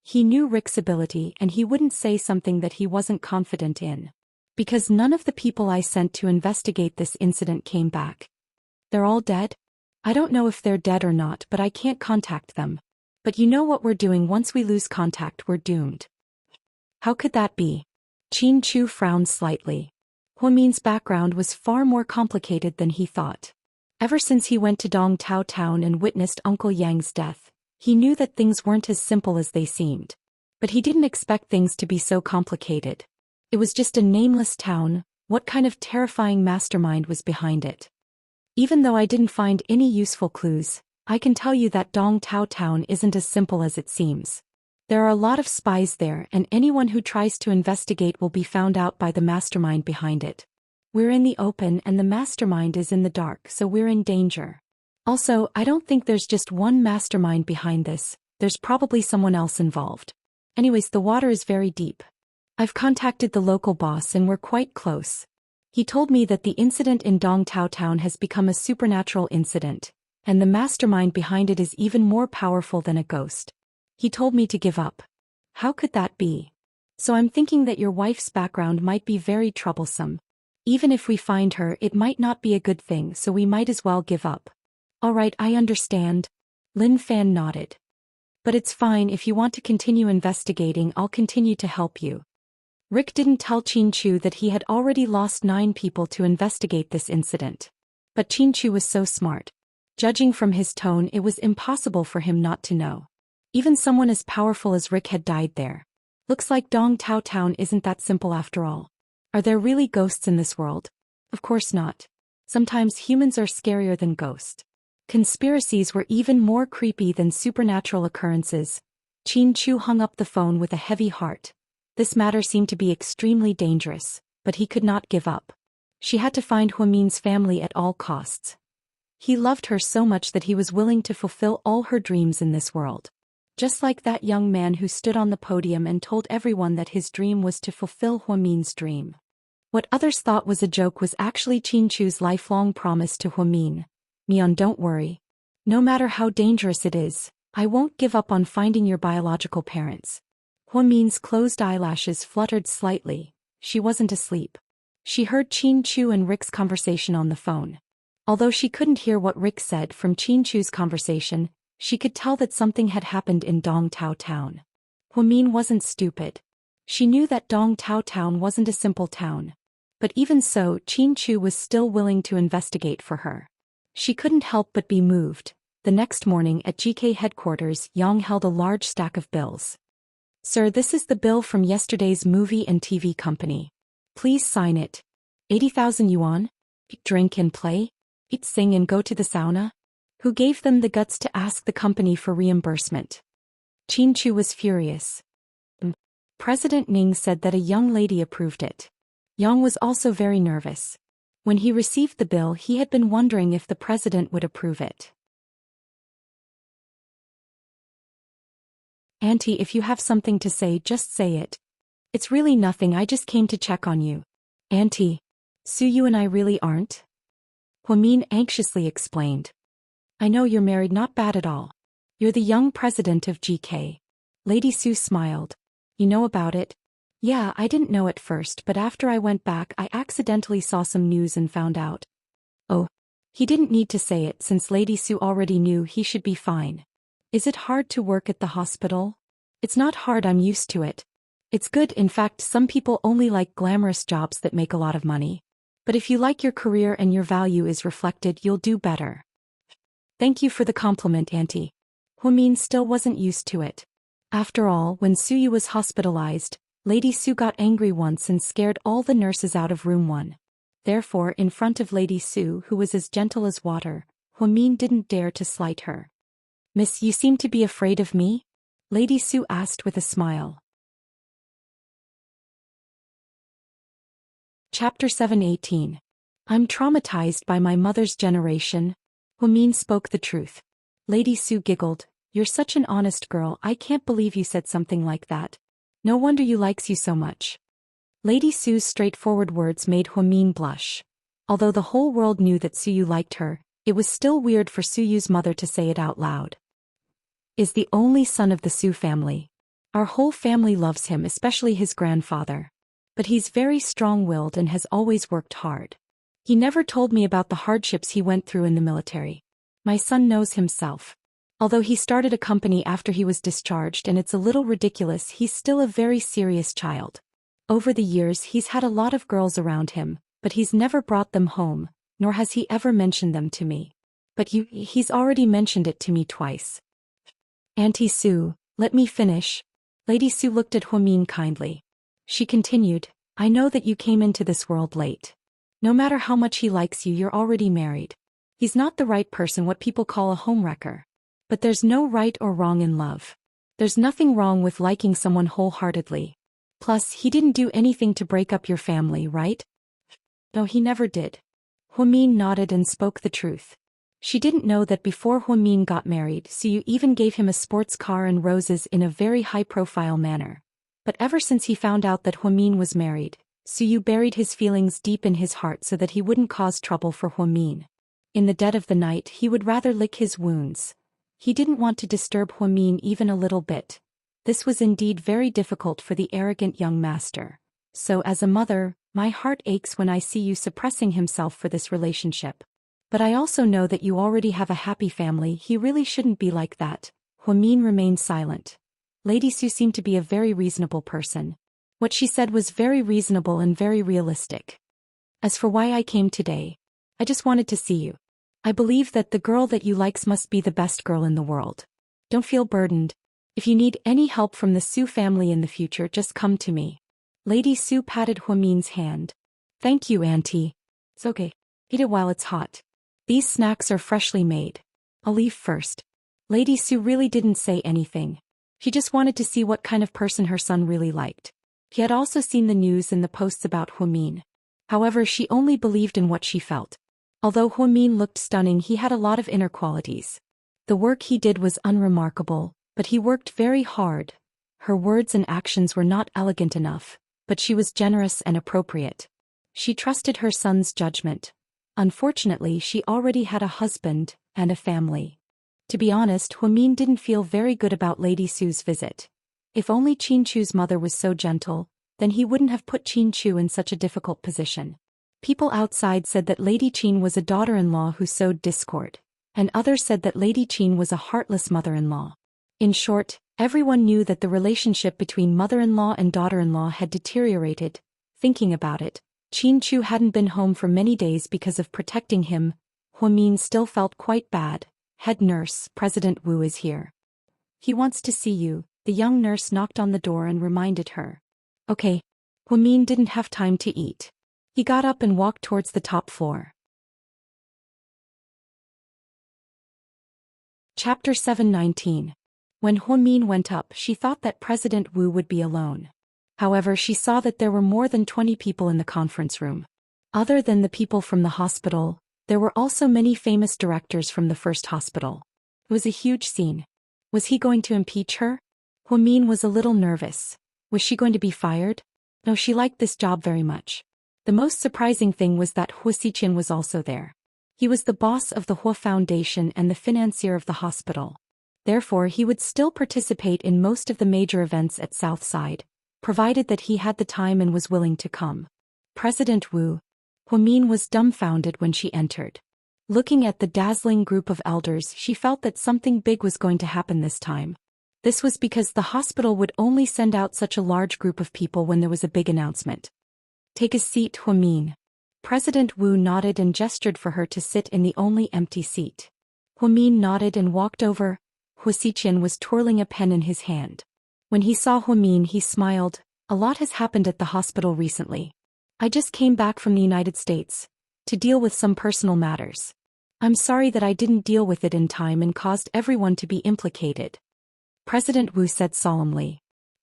[SPEAKER 1] He knew Rick's ability and he wouldn't say something that he wasn't confident in. Because none of the people I sent to investigate this incident came back. They're all dead? I don't know if they're dead or not, but I can't contact them. But you know what we're doing, once we lose contact we're doomed. How could that be? Qinchu frowned slightly. Huamin's background was far more complicated than he thought. Ever since he went to Dong Tao Town and witnessed Uncle Yang's death, he knew that things weren't as simple as they seemed. But he didn't expect things to be so complicated. It was just a nameless town. What kind of terrifying mastermind was behind it? Even though I didn't find any useful clues, I can tell you that Dong Tao Town isn't as simple as it seems. There are a lot of spies there, and anyone who tries to investigate will be found out by the mastermind behind it. We're in the open and the mastermind is in the dark, so we're in danger. Also, I don't think there's just one mastermind behind this, there's probably someone else involved. Anyways, the water is very deep. I've contacted the local boss and we're quite close. He told me that the incident in Dong Tao Town has become a supernatural incident, and the mastermind behind it is even more powerful than a ghost. He told me to give up. How could that be? So I'm thinking that your wife's background might be very troublesome. Even if we find her, it might not be a good thing, so we might as well give up. Alright, I understand. Lin Fan nodded. But it's fine, if you want to continue investigating, I'll continue to help you. Rick didn't tell Qinchu that he had already lost 9 people to investigate this incident. But Qinchu was so smart. Judging from his tone, it was impossible for him not to know. Even someone as powerful as Rick had died there. Looks like Dong Tao Town isn't that simple after all. Are there really ghosts in this world? Of course not. Sometimes humans are scarier than ghosts. Conspiracies were even more creepy than supernatural occurrences. Qinchu hung up the phone with a heavy heart. This matter seemed to be extremely dangerous, but he could not give up. She had to find Huamin's family at all costs. He loved her so much that he was willing to fulfill all her dreams in this world. Just like that young man who stood on the podium and told everyone that his dream was to fulfill Huamin's dream. What others thought was a joke was actually Qinchu's lifelong promise to Huamin. Mian, don't worry. No matter how dangerous it is, I won't give up on finding your biological parents. Huamin's closed eyelashes fluttered slightly. She wasn't asleep. She heard Qinchu and Rick's conversation on the phone. Although she couldn't hear what Rick said from Qinchu's conversation, she could tell that something had happened in Dong Tao Town. Huamin wasn't stupid. She knew that Dong Tao Town wasn't a simple town. But even so, Qinchu was still willing to investigate for her. She couldn't help but be moved. The next morning at GK headquarters, Yang held a large stack of bills. Sir, this is the bill from yesterday's movie and TV company. Please sign it. 80,000 yuan? Drink and play? Eat, sing and go to the sauna? Who gave them the guts to ask the company for reimbursement? Qinchu was furious. President Ning said that a young lady approved it. Yang was also very nervous. When he received the bill, he had been wondering if the president would approve it. Auntie, if you have something to say, just say it. It's really nothing, I just came to check on you. Auntie, Su, you and I really aren't? Huamin anxiously explained. I know you're married, not bad at all. You're the young president of GK. Lady Su smiled. You know about it? Yeah, I didn't know at first, but after I went back I accidentally saw some news and found out. Oh. He didn't need to say it since Lady Su already knew he should be fine. Is it hard to work at the hospital? It's not hard, I'm used to it. It's good, in fact some people only like glamorous jobs that make a lot of money. But if you like your career and your value is reflected, you'll do better. Thank you for the compliment, Auntie. Huamin still wasn't used to it. After all, when Suyu was hospitalized, Lady Su got angry once and scared all the nurses out of room 1. Therefore, in front of Lady Su, who was as gentle as water, Huamin didn't dare to slight her. "Miss, you seem to be afraid of me?" Lady Su asked with a smile. Chapter 718. I'm traumatized by my mother's generation. Huamin spoke the truth. Lady Su giggled. "You're such an honest girl, I can't believe you said something like that. No wonder you likes you so much." Lady Su's straightforward words made Huamin blush. Although the whole world knew that Suyu liked her, it was still weird for Suyu's mother to say it out loud. "Is the only son of the Su family. Our whole family loves him, especially his grandfather. But he's very strong-willed and has always worked hard. He never told me about the hardships he went through in the military. My son knows himself. Although he started a company after he was discharged and it's a little ridiculous, he's still a very serious child. Over the years he's had a lot of girls around him, but he's never brought them home, nor has he ever mentioned them to me. But he's already mentioned it to me twice." "Auntie Su, let me finish." Lady Su looked at Huamin kindly. She continued, "I know that you came into this world late. No matter how much he likes you, you're already married. He's not the right person, what people call a homewrecker. But there's no right or wrong in love. There's nothing wrong with liking someone wholeheartedly. Plus, he didn't do anything to break up your family, right?" "No, he never did." Huamin nodded and spoke the truth. She didn't know that before Huamin got married, Suyu even gave him a sports car and roses in a very high-profile manner. But ever since he found out that Huamin was married, Suyu buried his feelings deep in his heart so that he wouldn't cause trouble for Huamin. In the dead of the night, he would rather lick his wounds. He didn't want to disturb Huamin even a little bit. This was indeed very difficult for the arrogant young master. "So as a mother, my heart aches when I see you suppressing himself for this relationship. But I also know that you already have a happy family. He really shouldn't be like that." Huamin remained silent. Lady Su seemed to be a very reasonable person. What she said was very reasonable and very realistic. "As for why I came today, I just wanted to see you. I believe that the girl that you likes must be the best girl in the world. Don't feel burdened. If you need any help from the Su family in the future, just come to me." Lady Su patted Huamin's hand. "Thank you, Auntie. It's okay. Eat it while it's hot. These snacks are freshly made. I'll leave first." Lady Su really didn't say anything. She just wanted to see what kind of person her son really liked. He had also seen the news and the posts about Huamin. However, she only believed in what she felt. Although Huamin looked stunning, he had a lot of inner qualities. The work he did was unremarkable, but he worked very hard. Her words and actions were not elegant enough, but she was generous and appropriate. She trusted her son's judgment. Unfortunately, she already had a husband and a family. To be honest, Huamin didn't feel very good about Lady Su's visit. If only Qinchu's mother was so gentle, then he wouldn't have put Qinchu in such a difficult position. People outside said that Lady Qin was a daughter-in-law who sowed discord, and others said that Lady Qin was a heartless mother-in-law. In short, everyone knew that the relationship between mother-in-law and daughter-in-law had deteriorated. Thinking about it, Qinchu hadn't been home for many days because of protecting him. Huamin still felt quite bad. "Head nurse, President Wu is here. He wants to see you." The young nurse knocked on the door and reminded her. "Okay." Huamin didn't have time to eat. He got up and walked towards the top floor. Chapter 719. When Huamin went up, she thought that President Wu would be alone. However, she saw that there were more than 20 people in the conference room. Other than the people from the hospital, there were also many famous directors from the first hospital. It was a huge scene. Was he going to impeach her? Huamin was a little nervous. Was she going to be fired? No, she liked this job very much. The most surprising thing was that Hua Xiqian was also there. He was the boss of the Hua Foundation and the financier of the hospital. Therefore, he would still participate in most of the major events at Southside, provided that he had the time and was willing to come. President Wu. Huamin was dumbfounded when she entered. Looking at the dazzling group of elders, she felt that something big was going to happen this time. This was because the hospital would only send out such a large group of people when there was a big announcement. "Take a seat, Huamin." President Wu nodded and gestured for her to sit in the only empty seat. Huamin nodded and walked over. Hua Xiqian was twirling a pen in his hand. When he saw Huamin, he smiled. "A lot has happened at the hospital recently. I just came back from the United States to deal with some personal matters. I'm sorry that I didn't deal with it in time and caused everyone to be implicated. President Wu said solemnly.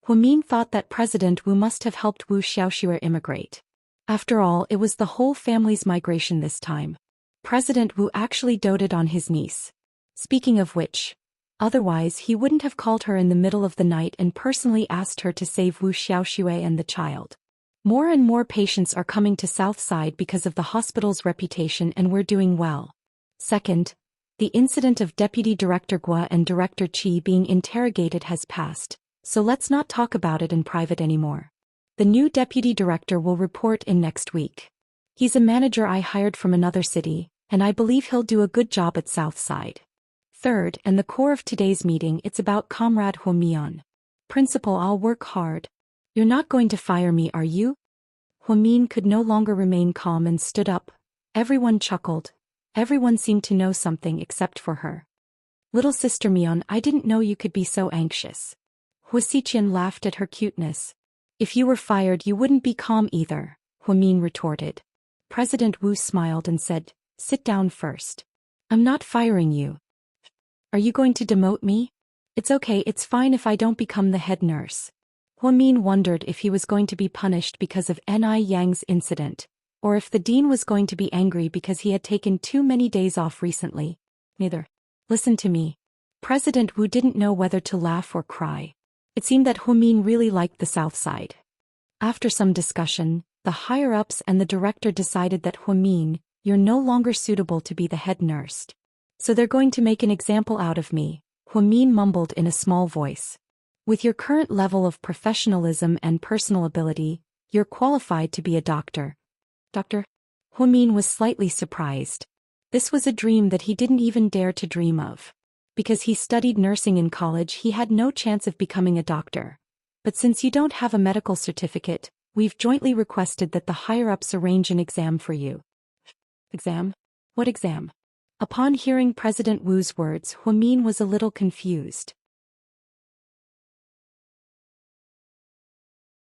[SPEAKER 1] Huamin thought that President Wu must have helped Wu Xiaoxue immigrate. After all, it was the whole family's migration this time. President Wu actually doted on his niece. Speaking of which, otherwise he wouldn't have called her in the middle of the night and personally asked her to save Wu Xiaoxue and the child. More and more patients are coming to Southside because of the hospital's reputation, and we're doing well. Second, the incident of Deputy Director Gua and Director Qi being interrogated has passed, so let's not talk about it in private anymore. The new deputy director will report in next week. He's a manager I hired from another city, and I believe he'll do a good job at Southside. Third, and the core of today's meeting, it's about Comrade Huamian. Principal, I'll work hard. You're not going to fire me, are you? Huamin could no longer remain calm and stood up. Everyone chuckled. Everyone seemed to know something except for her. Little sister Mian, I didn't know you could be so anxious. Huasiqian laughed at her cuteness. If you were fired, you wouldn't be calm either, Huamin retorted. President Wu smiled and said, sit down first. I'm not firing you. Are you going to demote me? It's okay, it's fine if I don't become the head nurse. Huamin wondered if he was going to be punished because of Ni Yang's incident, or if the dean was going to be angry because he had taken too many days off recently. Neither. Listen to me. President Wu didn't know whether to laugh or cry. It seemed that Huamin really liked the South Side. After some discussion, the higher-ups and the director decided that Huamin, you're no longer suitable to be the head nurse. So they're going to make an example out of me, Huamin mumbled in a small voice. With your current level of professionalism and personal ability, you're qualified to be a doctor. Doctor? Huamin was slightly surprised. This was a dream that he didn't even dare to dream of. Because he studied nursing in college, he had no chance of becoming a doctor. But since you don't have a medical certificate, we've jointly requested that the higher-ups arrange an exam for you. Exam? What exam? Upon hearing President Wu's words, Huamin was a little confused.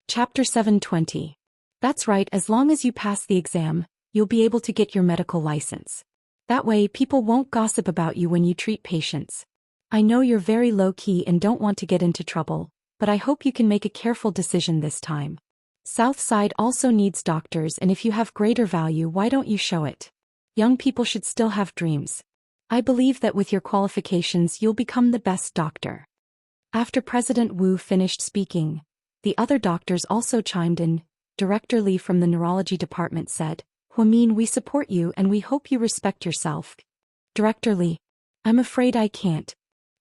[SPEAKER 1] Chapter 720. That's right, as long as you pass the exam, you'll be able to get your medical license. That way, people won't gossip about you when you treat patients. I know you're very low-key and don't want to get into trouble, but I hope you can make a careful decision this time. Southside also needs doctors, and if you have greater value, why don't you show it? Young people should still have dreams. I believe that with your qualifications, you'll become the best doctor. After President Wu finished speaking, the other doctors also chimed in. Director Li from the neurology department said, Huamin, we support you and we hope you respect yourself. Director Li, I'm afraid I can't.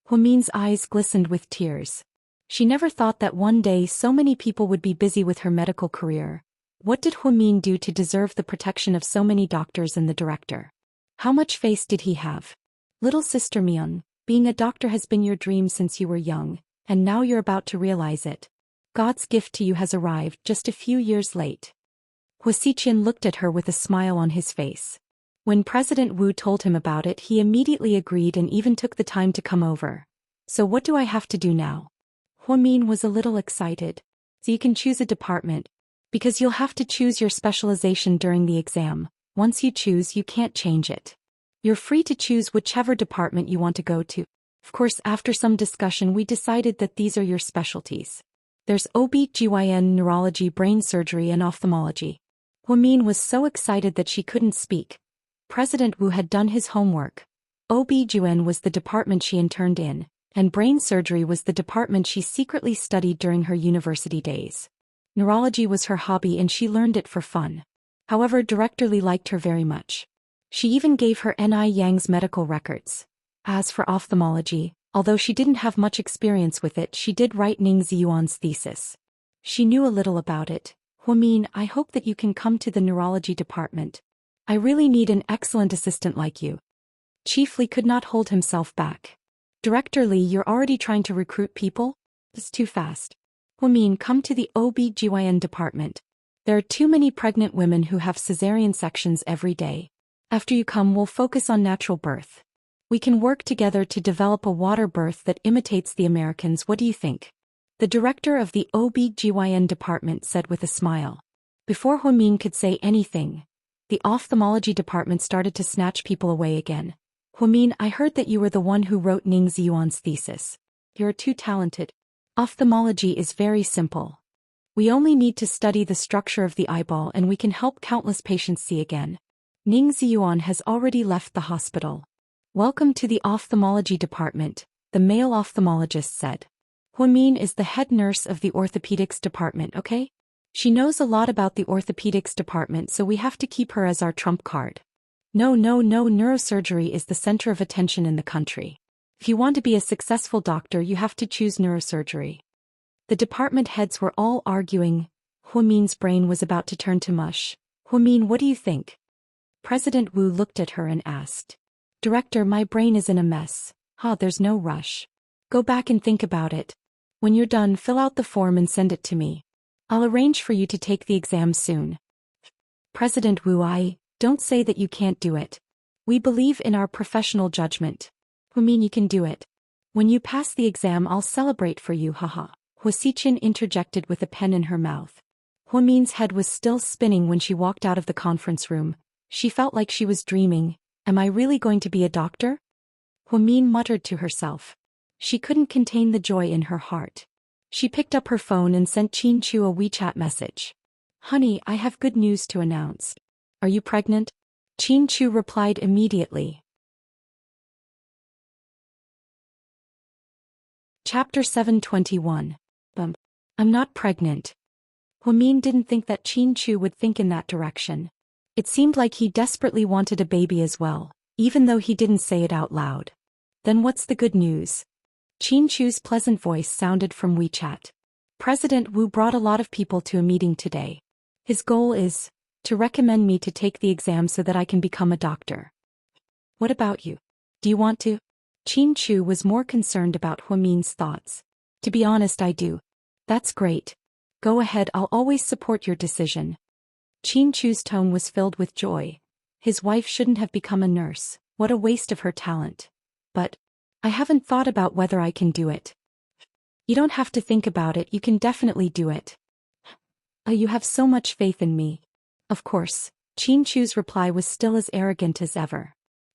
[SPEAKER 1] Huamin's eyes glistened with tears. She never thought that one day so many people would be busy with her medical career. What did Huamin do to deserve the protection of so many doctors and the director? How much face did he have? Little sister Mian, being a doctor has been your dream since you were young, and now you're about to realize it. God's gift to you has arrived just a few years late. Huasiqian looked at her with a smile on his face. When President Wu told him about it, he immediately agreed and even took the time to come over. So what do I have to do now? Huamin was a little excited. So you can choose a department. Because you'll have to choose your specialization during the exam. Once you choose, you can't change it. You're free to choose whichever department you want to go to. Of course, after some discussion, we decided that these are your specialties. There's OB/GYN, neurology, brain surgery, and ophthalmology. Huamin was so excited that she couldn't speak. President Wu had done his homework. OB/GYN was the department she interned in, and brain surgery was the department she secretly studied during her university days. Neurology was her hobby and she learned it for fun. However, Director Li liked her very much. She even gave her Ni Yang's medical records. As for ophthalmology, although she didn't have much experience with it, she did write Ning Ziyuan's thesis. She knew a little about it. Huamin, I hope that you can come to the neurology department. I really need an excellent assistant like you. Chief Li could not hold himself back. Director Li, you're already trying to recruit people? It's too fast. Huamin, come to the OB/GYN department. There are too many pregnant women who have cesarean sections every day. After you come, we'll focus on natural birth. We can work together to develop a water birth that imitates the Americans. What do you think? The director of the OB/GYN department said with a smile. Before Huamin could say anything, the ophthalmology department started to snatch people away again. Huamin, I heard that you were the one who wrote Ning Ziyuan's thesis. You're too talented. Ophthalmology is very simple. We only need to study the structure of the eyeball and we can help countless patients see again. Ning Ziyuan has already left the hospital. Welcome to the ophthalmology department, the male ophthalmologist said. Huamin is the head nurse of the orthopedics department, okay? She knows a lot about the orthopedics department, so we have to keep her as our trump card. No, neurosurgery is the center of attention in the country. If you want to be a successful doctor, you have to choose neurosurgery. The department heads were all arguing. Huamin's brain was about to turn to mush. Huamin, what do you think? President Wu looked at her and asked. Director, my brain is in a mess. There's no rush. Go back and think about it. When you're done, fill out the form and send it to me. I'll arrange for you to take the exam soon. President Wu, don't say that you can't do it. We believe in our professional judgment. Huamin, you can do it. When you pass the exam, I'll celebrate for you, haha. Huasiqin interjected with a pen in her mouth. Huamin's head was still spinning when she walked out of the conference room. She felt like she was dreaming. Am I really going to be a doctor? Huamin muttered to herself. She couldn't contain the joy in her heart. She picked up her phone and sent Qin Chu a WeChat message. Honey, I have good news to announce. Are you pregnant? Qin Chu replied immediately. Chapter 721. I'm not pregnant. Huamin didn't think that Qin Chu would think in that direction. It seemed like he desperately wanted a baby as well, even though he didn't say it out loud. Then what's the good news? Qin Chu's pleasant voice sounded from WeChat. President Wu brought a lot of people to a meeting today. His goal is to recommend me to take the exam so that I can become a doctor. What about you? Do you want to? Qin Chu was more concerned about Huamin's thoughts. To be honest, I do. That's great. Go ahead, I'll always support your decision. Qin Chu's tone was filled with joy. His wife shouldn't have become a nurse. What a waste of her talent. But I haven't thought about whether I can do it. You don't have to think about it, you can definitely do it. You have so much faith in me. Of course. Qin Chu's reply was still as arrogant as ever.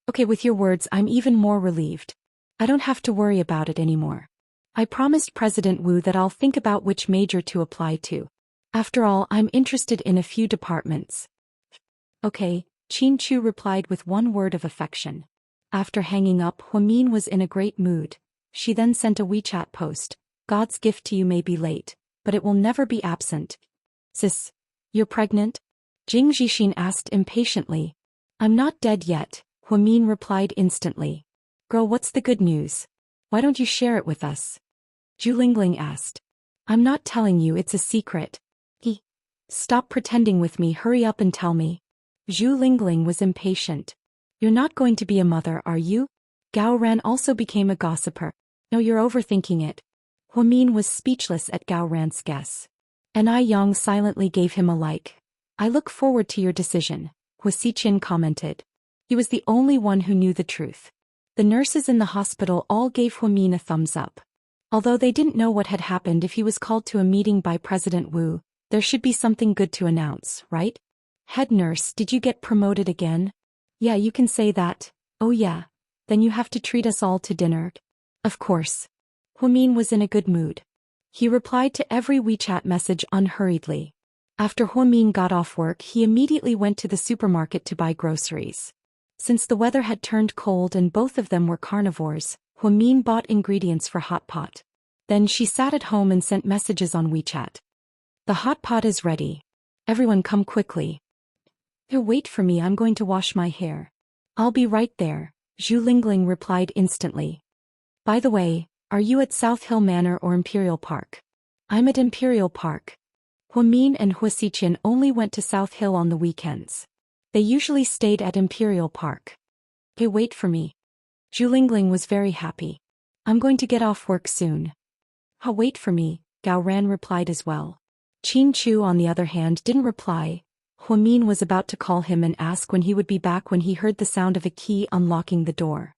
[SPEAKER 1] Okay, with your words, I'm even more relieved. I don't have to worry about it anymore. I promised President Wu that I'll think about which major to apply to. After all, I'm interested in a few departments. Okay, Qin Chu replied with one word of affection. After hanging up, Huamin was in a great mood. She then sent a WeChat post. God's gift to you may be late, but it will never be absent. Sis, you're pregnant? Jing Zhixin asked impatiently. I'm not dead yet, Huamin replied instantly. Girl, what's the good news? Why don't you share it with us? Zhu Lingling asked. I'm not telling you, it's a secret. Stop pretending with me, hurry up and tell me. Zhu Lingling was impatient. You're not going to be a mother, are you? Gao Ran also became a gossiper. No, you're overthinking it. Huamin was speechless at Gao Ran's guess. Ai Yang silently gave him a like. I look forward to your decision, Huasiqin commented. He was the only one who knew the truth. The nurses in the hospital all gave Huamin a thumbs up. Although they didn't know what had happened, if he was called to a meeting by President Wu, there should be something good to announce, right? Head nurse, did you get promoted again? Yeah, you can say that. Oh yeah. Then you have to treat us all to dinner. Of course. Huamin was in a good mood. He replied to every WeChat message unhurriedly. After Huamin got off work, he immediately went to the supermarket to buy groceries. Since the weather had turned cold and both of them were carnivores, Huamin bought ingredients for hot pot. Then she sat at home and sent messages on WeChat. The hot pot is ready. Everyone come quickly. Wait for me, I'm going to wash my hair. I'll be right there, Zhu Lingling replied instantly. By the way, are you at South Hill Manor or Imperial Park? I'm at Imperial Park. Huamin and Huasiqin only went to South Hill on the weekends. They usually stayed at Imperial Park. Wait for me. Zhu Lingling was very happy. I'm going to get off work soon. Wait for me, Gao Ran replied as well. Qin Chu, on the other hand, didn't reply. Huamin was about to call him and ask when he would be back when he heard the sound of a key unlocking the door.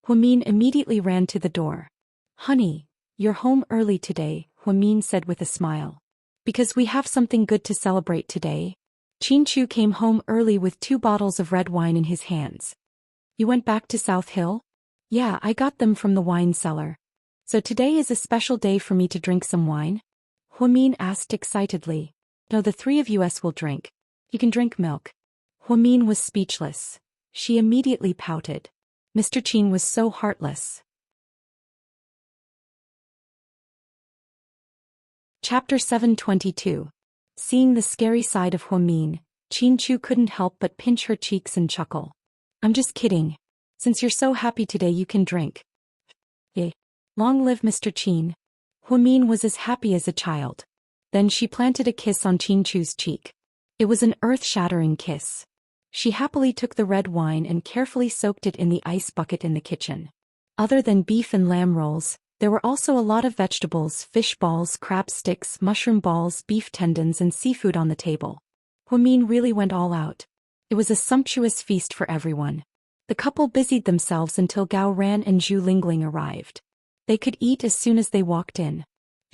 [SPEAKER 1] Huamin immediately ran to the door. Honey, you're home early today, Huamin said with a smile. Because we have something good to celebrate today. Chu came home early with 2 bottles of red wine in his hands. You went back to South Hill? Yeah, I got them from the wine cellar. So today is a special day for me to drink some wine? Min asked excitedly. No, the 3 of us will drink. You can drink milk. Min was speechless. She immediately pouted. Mr. Chin was so heartless. Chapter 722. Seeing the scary side of Min, Chu couldn't help but pinch her cheeks and chuckle. I'm just kidding. Since you're so happy today you can drink. Yay. Long live Mr. Chin. Min was as happy as a child. Then she planted a kiss on Chu's cheek. It was an earth-shattering kiss. She happily took the red wine and carefully soaked it in the ice bucket in the kitchen. Other than beef and lamb rolls, there were also a lot of vegetables, fish balls, crab sticks, mushroom balls, beef tendons and seafood on the table. Min really went all out. It was a sumptuous feast for everyone. The couple busied themselves until Gao Ran and Zhu Lingling arrived. They could eat as soon as they walked in.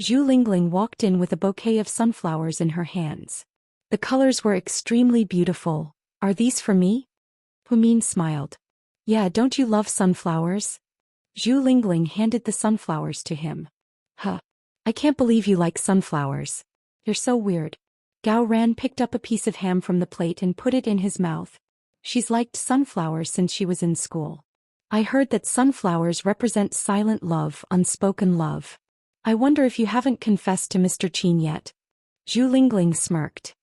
[SPEAKER 1] Zhu Lingling walked in with a bouquet of sunflowers in her hands. The colors were extremely beautiful. Are these for me? Min smiled. Yeah, don't you love sunflowers? Zhu Lingling handed the sunflowers to him. Huh. I can't believe you like sunflowers. You're so weird. Gao Ran picked up a piece of ham from the plate and put it in his mouth. She's liked sunflowers since she was in school. I heard that sunflowers represent silent love, unspoken love. I wonder if you haven't confessed to Mr. Chin yet. Zhu Lingling smirked.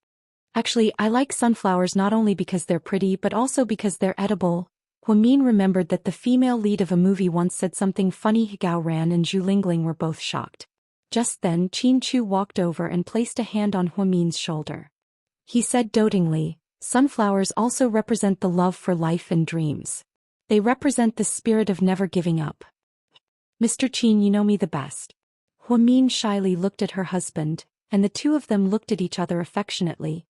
[SPEAKER 1] Actually, I like sunflowers not only because they're pretty but also because they're edible. Min remembered that the female lead of a movie once said something funny. Gao Ran and Zhu Lingling were both shocked. Just then Chu walked over and placed a hand on Min's shoulder. He said dotingly, sunflowers also represent the love for life and dreams. They represent the spirit of never giving up. Mr. Chin, you know me the best. Min shyly looked at her husband, and the two of them looked at each other affectionately.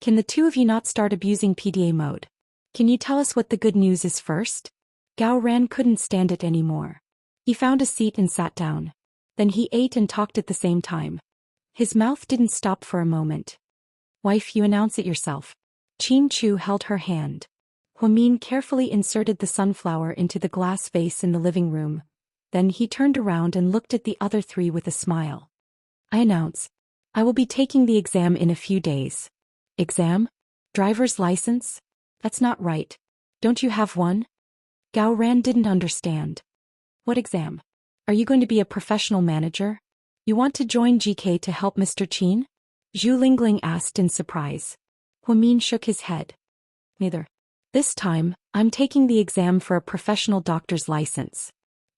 [SPEAKER 1] Can the two of you not start abusing PDA mode? Can you tell us what the good news is first? Gao Ran couldn't stand it anymore. He found a seat and sat down. Then he ate and talked at the same time. His mouth didn't stop for a moment. Wife, you announce it yourself. Chu held her hand. Min carefully inserted the sunflower into the glass vase in the living room. Then he turned around and looked at the other 3 with a smile. I announce. I will be taking the exam in a few days. Exam? Driver's license? That's not right. Don't you have one? Gao Ran didn't understand. What exam? Are you going to be a professional manager? You want to join GK to help Mr. Chin? Zhu Lingling asked in surprise. Min shook his head. Neither. This time, I'm taking the exam for a professional doctor's license.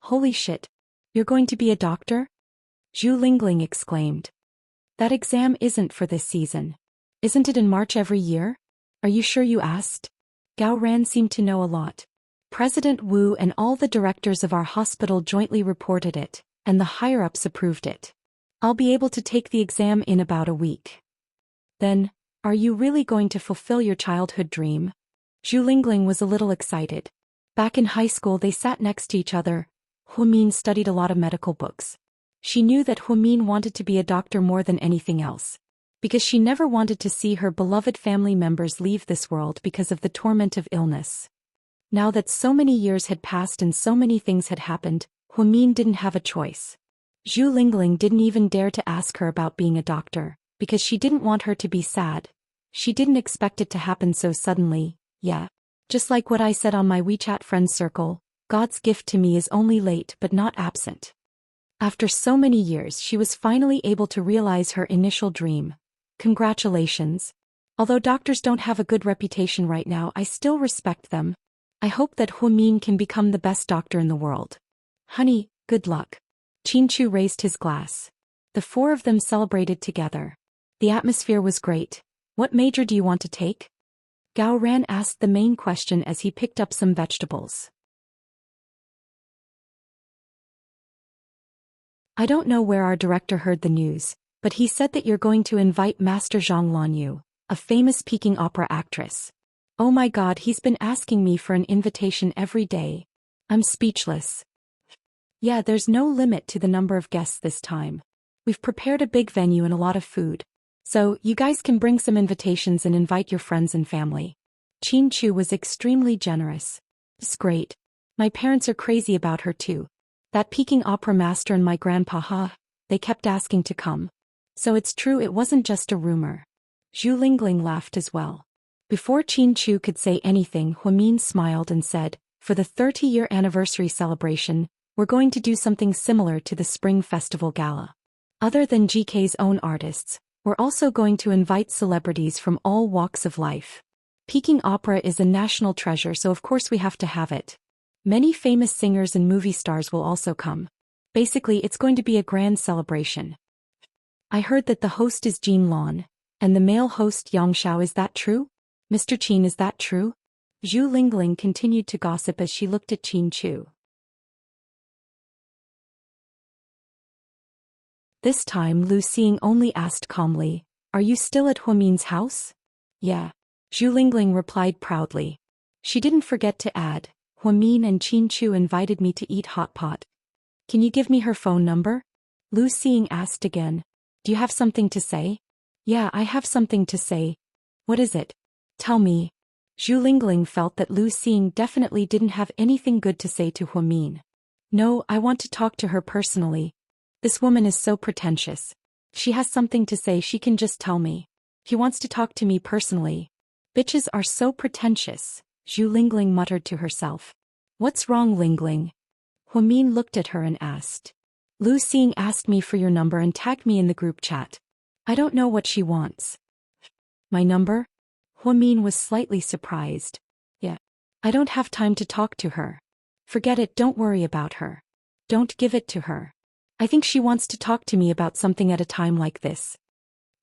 [SPEAKER 1] Holy shit. You're going to be a doctor? Zhu Lingling exclaimed. That exam isn't for this season. Isn't it in March every year? Are you sure you asked? Gao Ran seemed to know a lot. President Wu and all the directors of our hospital jointly reported it, and the higher-ups approved it. I'll be able to take the exam in about a week. Then, are you really going to fulfill your childhood dream? Zhu Lingling was a little excited. Back in high school they sat next to each other. Min studied a lot of medical books. She knew that Min wanted to be a doctor more than anything else. Because she never wanted to see her beloved family members leave this world because of the torment of illness. Now that so many years had passed and so many things had happened, Min didn't have a choice. Zhu Lingling didn't even dare to ask her about being a doctor, because she didn't want her to be sad. She didn't expect it to happen so suddenly. Yeah. Just like what I said on my WeChat friends circle, God's gift to me is only late but not absent. After so many years she was finally able to realize her initial dream. Congratulations. Although doctors don't have a good reputation right now, I still respect them. I hope that Min can become the best doctor in the world. Honey, good luck. Chu raised his glass. The 4 of them celebrated together. The atmosphere was great. What major do you want to take? Gao Ran asked the main question as he picked up some vegetables. I don't know where our director heard the news, but he said that you're going to invite Master Zhang Lanyu, a famous Peking opera actress. Oh my God, he's been asking me for an invitation every day. I'm speechless. Yeah, there's no limit to the number of guests this time. We've prepared a big venue and a lot of food. So, you guys can bring some invitations and invite your friends and family. Chin Chu was extremely generous. It's great. My parents are crazy about her too. That Peking opera master and my grandpa, they kept asking to come. So it's true, it wasn't just a rumor. Zhu Lingling laughed as well. Before Chin Chu could say anything, Huamin smiled and said, for the 30-year anniversary celebration, we're going to do something similar to the Spring Festival Gala. Other than GK's own artists, we're also going to invite celebrities from all walks of life. Peking opera is a national treasure, so of course we have to have it. Many famous singers and movie stars will also come. Basically, it's going to be a grand celebration. I heard that the host is Jin Lon, and the male host Yang Xiao. Is that true? Mr. Qin, is that true? Zhu Lingling continued to gossip as she looked at Chin Chu. This time Lu Xing only asked calmly, are you still at Huamin's house? Yeah. Zhu Lingling replied proudly. She didn't forget to add, Huamin and Chin Chu invited me to eat hot pot. Can you give me her phone number? Lu Xing asked again. Do you have something to say? Yeah, I have something to say. What is it? Tell me. Zhu Lingling felt that Lu Xing definitely didn't have anything good to say to Huamin. No, I want to talk to her personally. This woman is so pretentious. If she has something to say, she can just tell me. He wants to talk to me personally. Bitches are so pretentious, Zhu Lingling muttered to herself. What's wrong, Lingling? Huamin looked at her and asked. Lu Xing asked me for your number and tagged me in the group chat. I don't know what she wants. My number? Huamin was slightly surprised. Yeah. I don't have time to talk to her. Forget it, don't worry about her. Don't give it to her. I think she wants to talk to me about something at a time like this.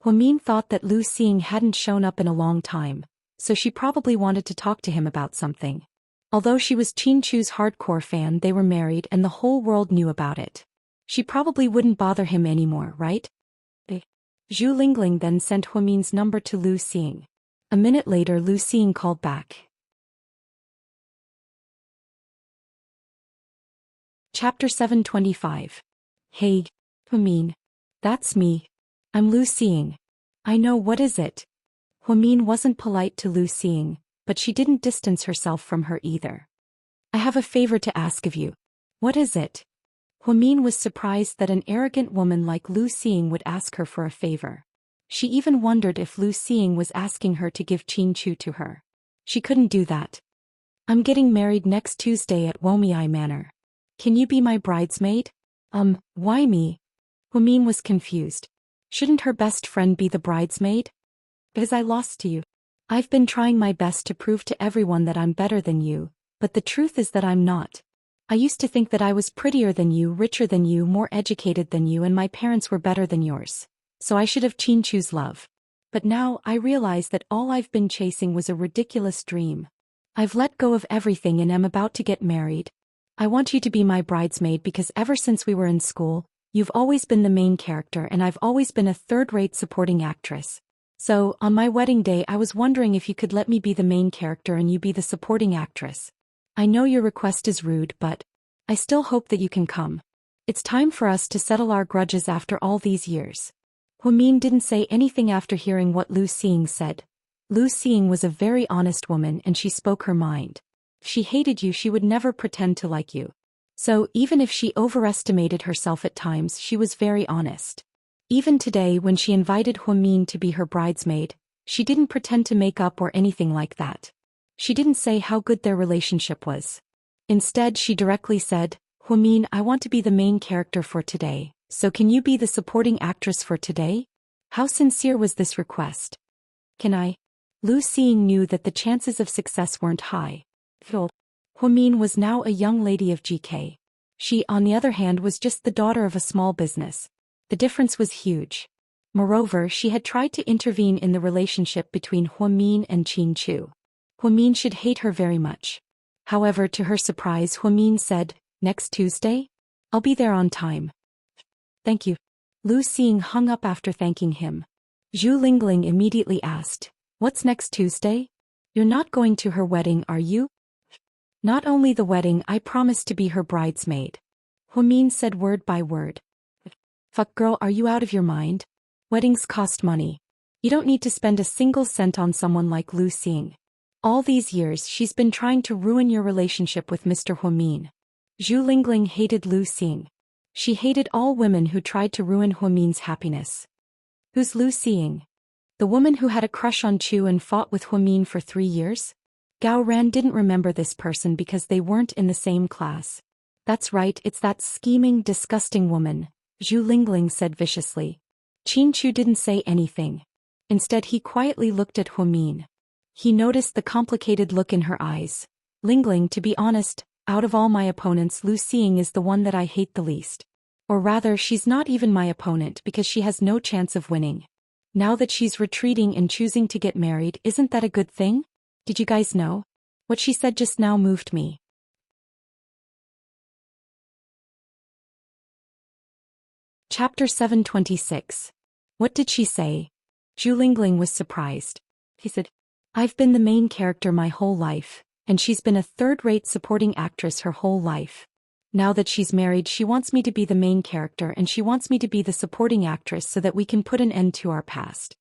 [SPEAKER 1] Huamin thought that Lu Xing hadn't shown up in a long time, so she probably wanted to talk to him about something. Although she was Chin Chu's hardcore fan, they were married and the whole world knew about it. She probably wouldn't bother him anymore, right? Zhu Lingling then sent Huamin's number to Lu Xing. A minute later, Lu Xing called back. Chapter 725. Hey, Huamin. That's me. I'm Lu Xing. I know, what is it? Huamin wasn't polite to Lu Xing, but she didn't distance herself from her either. I have a favor to ask of you. What is it? Huamin was surprised that an arrogant woman like Lu Xing would ask her for a favor. She even wondered if Lu Xing was asking her to give Chin Chu to her. She couldn't do that. I'm getting married next Tuesday at Womiai Manor. Can you be my bridesmaid? Why me? Huamin was confused. Shouldn't her best friend be the bridesmaid? Because I lost to you. I've been trying my best to prove to everyone that I'm better than you, but the truth is that I'm not. I used to think that I was prettier than you, richer than you, more educated than you, and my parents were better than yours. So I should have Chin Chu's love. But now I realize that all I've been chasing was a ridiculous dream. I've let go of everything and am about to get married. I want you to be my bridesmaid because ever since we were in school, you've always been the main character and I've always been a third-rate supporting actress. So, on my wedding day, I was wondering if you could let me be the main character and you be the supporting actress. I know your request is rude, but I still hope that you can come. It's time for us to settle our grudges after all these years. Huamin didn't say anything after hearing what Lu Xing said. Lu Xing was a very honest woman and she spoke her mind. If she hated you, she would never pretend to like you. So, even if she overestimated herself at times, she was very honest. Even today, when she invited Huamin to be her bridesmaid, she didn't pretend to make up or anything like that. She didn't say how good their relationship was. Instead, she directly said, Huamin, I want to be the main character for today, so can you be the supporting actress for today? How sincere was this request? Can I? Lu Xing knew that the chances of success weren't high. Huamin was now a young lady of GK. She, on the other hand, was just the daughter of a small business. The difference was huge. Moreover, she had tried to intervene in the relationship between Huamin and Chin Chu. Huamin should hate her very much. However, to her surprise, Huamin said, next Tuesday? I'll be there on time. Thank you. Lu Xing hung up after thanking him. Zhu Lingling immediately asked, what's next Tuesday? You're not going to her wedding, are you? Not only the wedding, I promised to be her bridesmaid. Huamin said word by word. Fuck girl, are you out of your mind? Weddings cost money. You don't need to spend a single cent on someone like Lu Xing. All these years she's been trying to ruin your relationship with Mr. Huamin. Zhu Lingling hated Lu Xing. She hated all women who tried to ruin Huamin's happiness. Who's Lu Xing? The woman who had a crush on Chu and fought with Huamin for 3 years? Gao Ran didn't remember this person because they weren't in the same class. That's right, it's that scheming, disgusting woman, Zhu Lingling said viciously. Qin Chu didn't say anything. Instead he quietly looked at Huamin. He noticed the complicated look in her eyes. Lingling, to be honest, out of all my opponents Lu Xing is the one that I hate the least. Or rather, she's not even my opponent because she has no chance of winning. Now that she's retreating and choosing to get married, isn't that a good thing? Did you guys know? What she said just now moved me. Chapter 726. What did she say? Zhu Lingling was surprised. He said, I've been the main character my whole life, and she's been a third-rate supporting actress her whole life. Now that she's married, she wants me to be the main character and she wants me to be the supporting actress so that we can put an end to our past.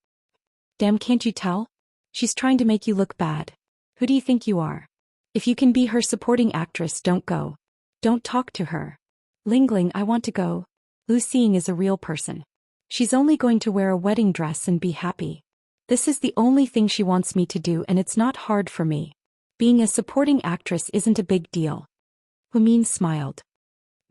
[SPEAKER 1] Damn, can't you tell? She's trying to make you look bad. Who do you think you are? If you can be her supporting actress, don't go. Don't talk to her. Lingling, I want to go. Lu Xing is a real person. She's only going to wear a wedding dress and be happy. This is the only thing she wants me to do and it's not hard for me. Being a supporting actress isn't a big deal. Huamin smiled.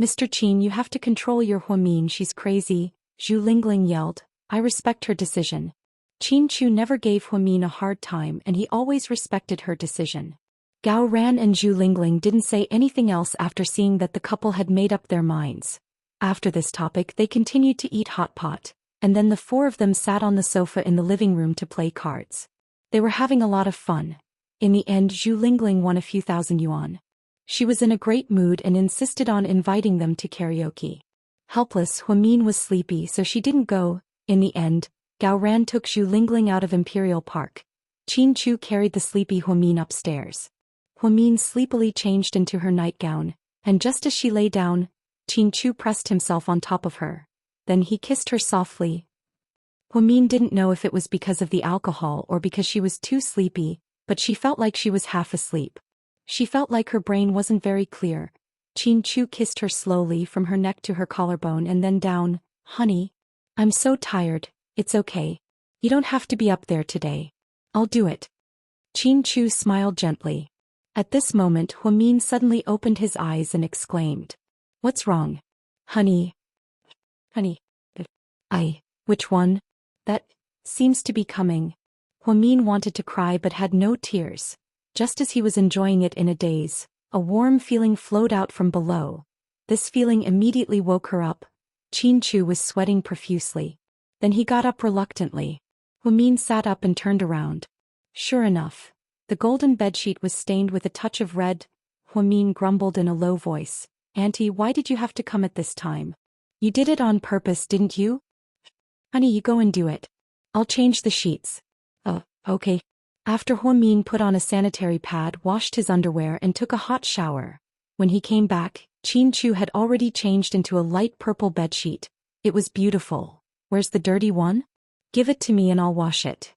[SPEAKER 1] Mr. Qin, you have to control your Huamin, she's crazy, Zhu Lingling yelled. I respect her decision. Qin Chu never gave Huamin a hard time and he always respected her decision. Gao Ran and Zhu Lingling didn't say anything else after seeing that the couple had made up their minds. After this topic they continued to eat hot pot, and then the 4 of them sat on the sofa in the living room to play cards. They were having a lot of fun. In the end Zhu Lingling won a few thousand yuan. She was in a great mood and insisted on inviting them to karaoke. Helpless, Huamin was sleepy so she didn't go. In the end, Gao Ran took Zhu Lingling out of Imperial Park. Qin Chu carried the sleepy Huamin upstairs. Huamin sleepily changed into her nightgown, and just as she lay down, Qin Chu pressed himself on top of her. Then he kissed her softly. Huamin didn't know if it was because of the alcohol or because she was too sleepy, but she felt like she was half asleep. She felt like her brain wasn't very clear. Qin Chu kissed her slowly from her neck to her collarbone and then down. Honey, I'm so tired, it's okay. You don't have to be up there today. I'll do it. Qin Chu smiled gently. At this moment Huamin suddenly opened his eyes and exclaimed. What's wrong? Honey. Honey. Which one? That seems to be coming. Huamin wanted to cry but had no tears. Just as he was enjoying it in a daze, a warm feeling flowed out from below. This feeling immediately woke her up. Qin Chu was sweating profusely. Then he got up reluctantly. Huamin sat up and turned around. Sure enough, the golden bedsheet was stained with a touch of red. Huamin grumbled in a low voice. Auntie, why did you have to come at this time? You did it on purpose, didn't you? Honey, you go and do it. I'll change the sheets. Okay. After Huamin put on a sanitary pad, washed his underwear and took a hot shower. When he came back, Qin Chu had already changed into a light purple bedsheet. It was beautiful. Where's the dirty one? Give it to me and I'll wash it.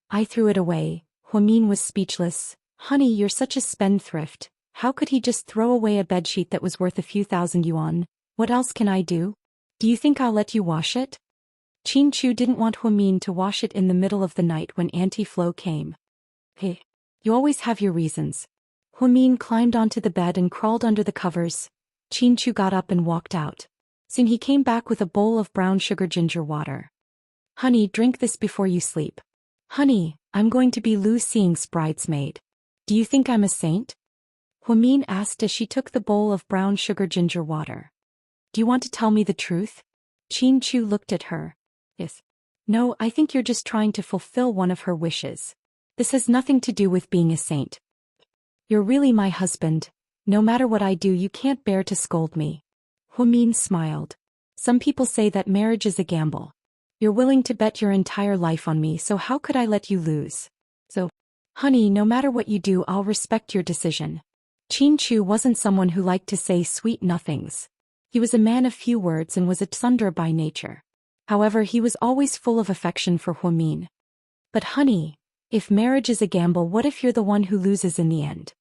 [SPEAKER 1] I threw it away. Huamin was speechless. Honey, you're such a spendthrift. How could he just throw away a bedsheet that was worth a few thousand yuan? What else can I do? Do you think I'll let you wash it? Qin Chu didn't want Huamin to wash it in the middle of the night when Auntie Flo came. Hey, you always have your reasons. Huamin climbed onto the bed and crawled under the covers. Qin Chu got up and walked out. Soon he came back with a bowl of brown sugar ginger water. Honey, drink this before you sleep. Honey, I'm going to be Lu Xing's bridesmaid. Do you think I'm a saint? Huamin asked as she took the bowl of brown sugar ginger water. Do you want to tell me the truth? Qin Chu looked at her. Yes. No, I think you're just trying to fulfill one of her wishes. This has nothing to do with being a saint. You're really my husband. No matter what I do, you can't bear to scold me. Huamin smiled. Some people say that marriage is a gamble. You're willing to bet your entire life on me, so how could I let you lose? So, honey, no matter what you do, I'll respect your decision. Qin Chu wasn't someone who liked to say sweet nothings. He was a man of few words and was a tsundere by nature. However, he was always full of affection for Huamin. But honey, if marriage is a gamble, what if you're the one who loses in the end?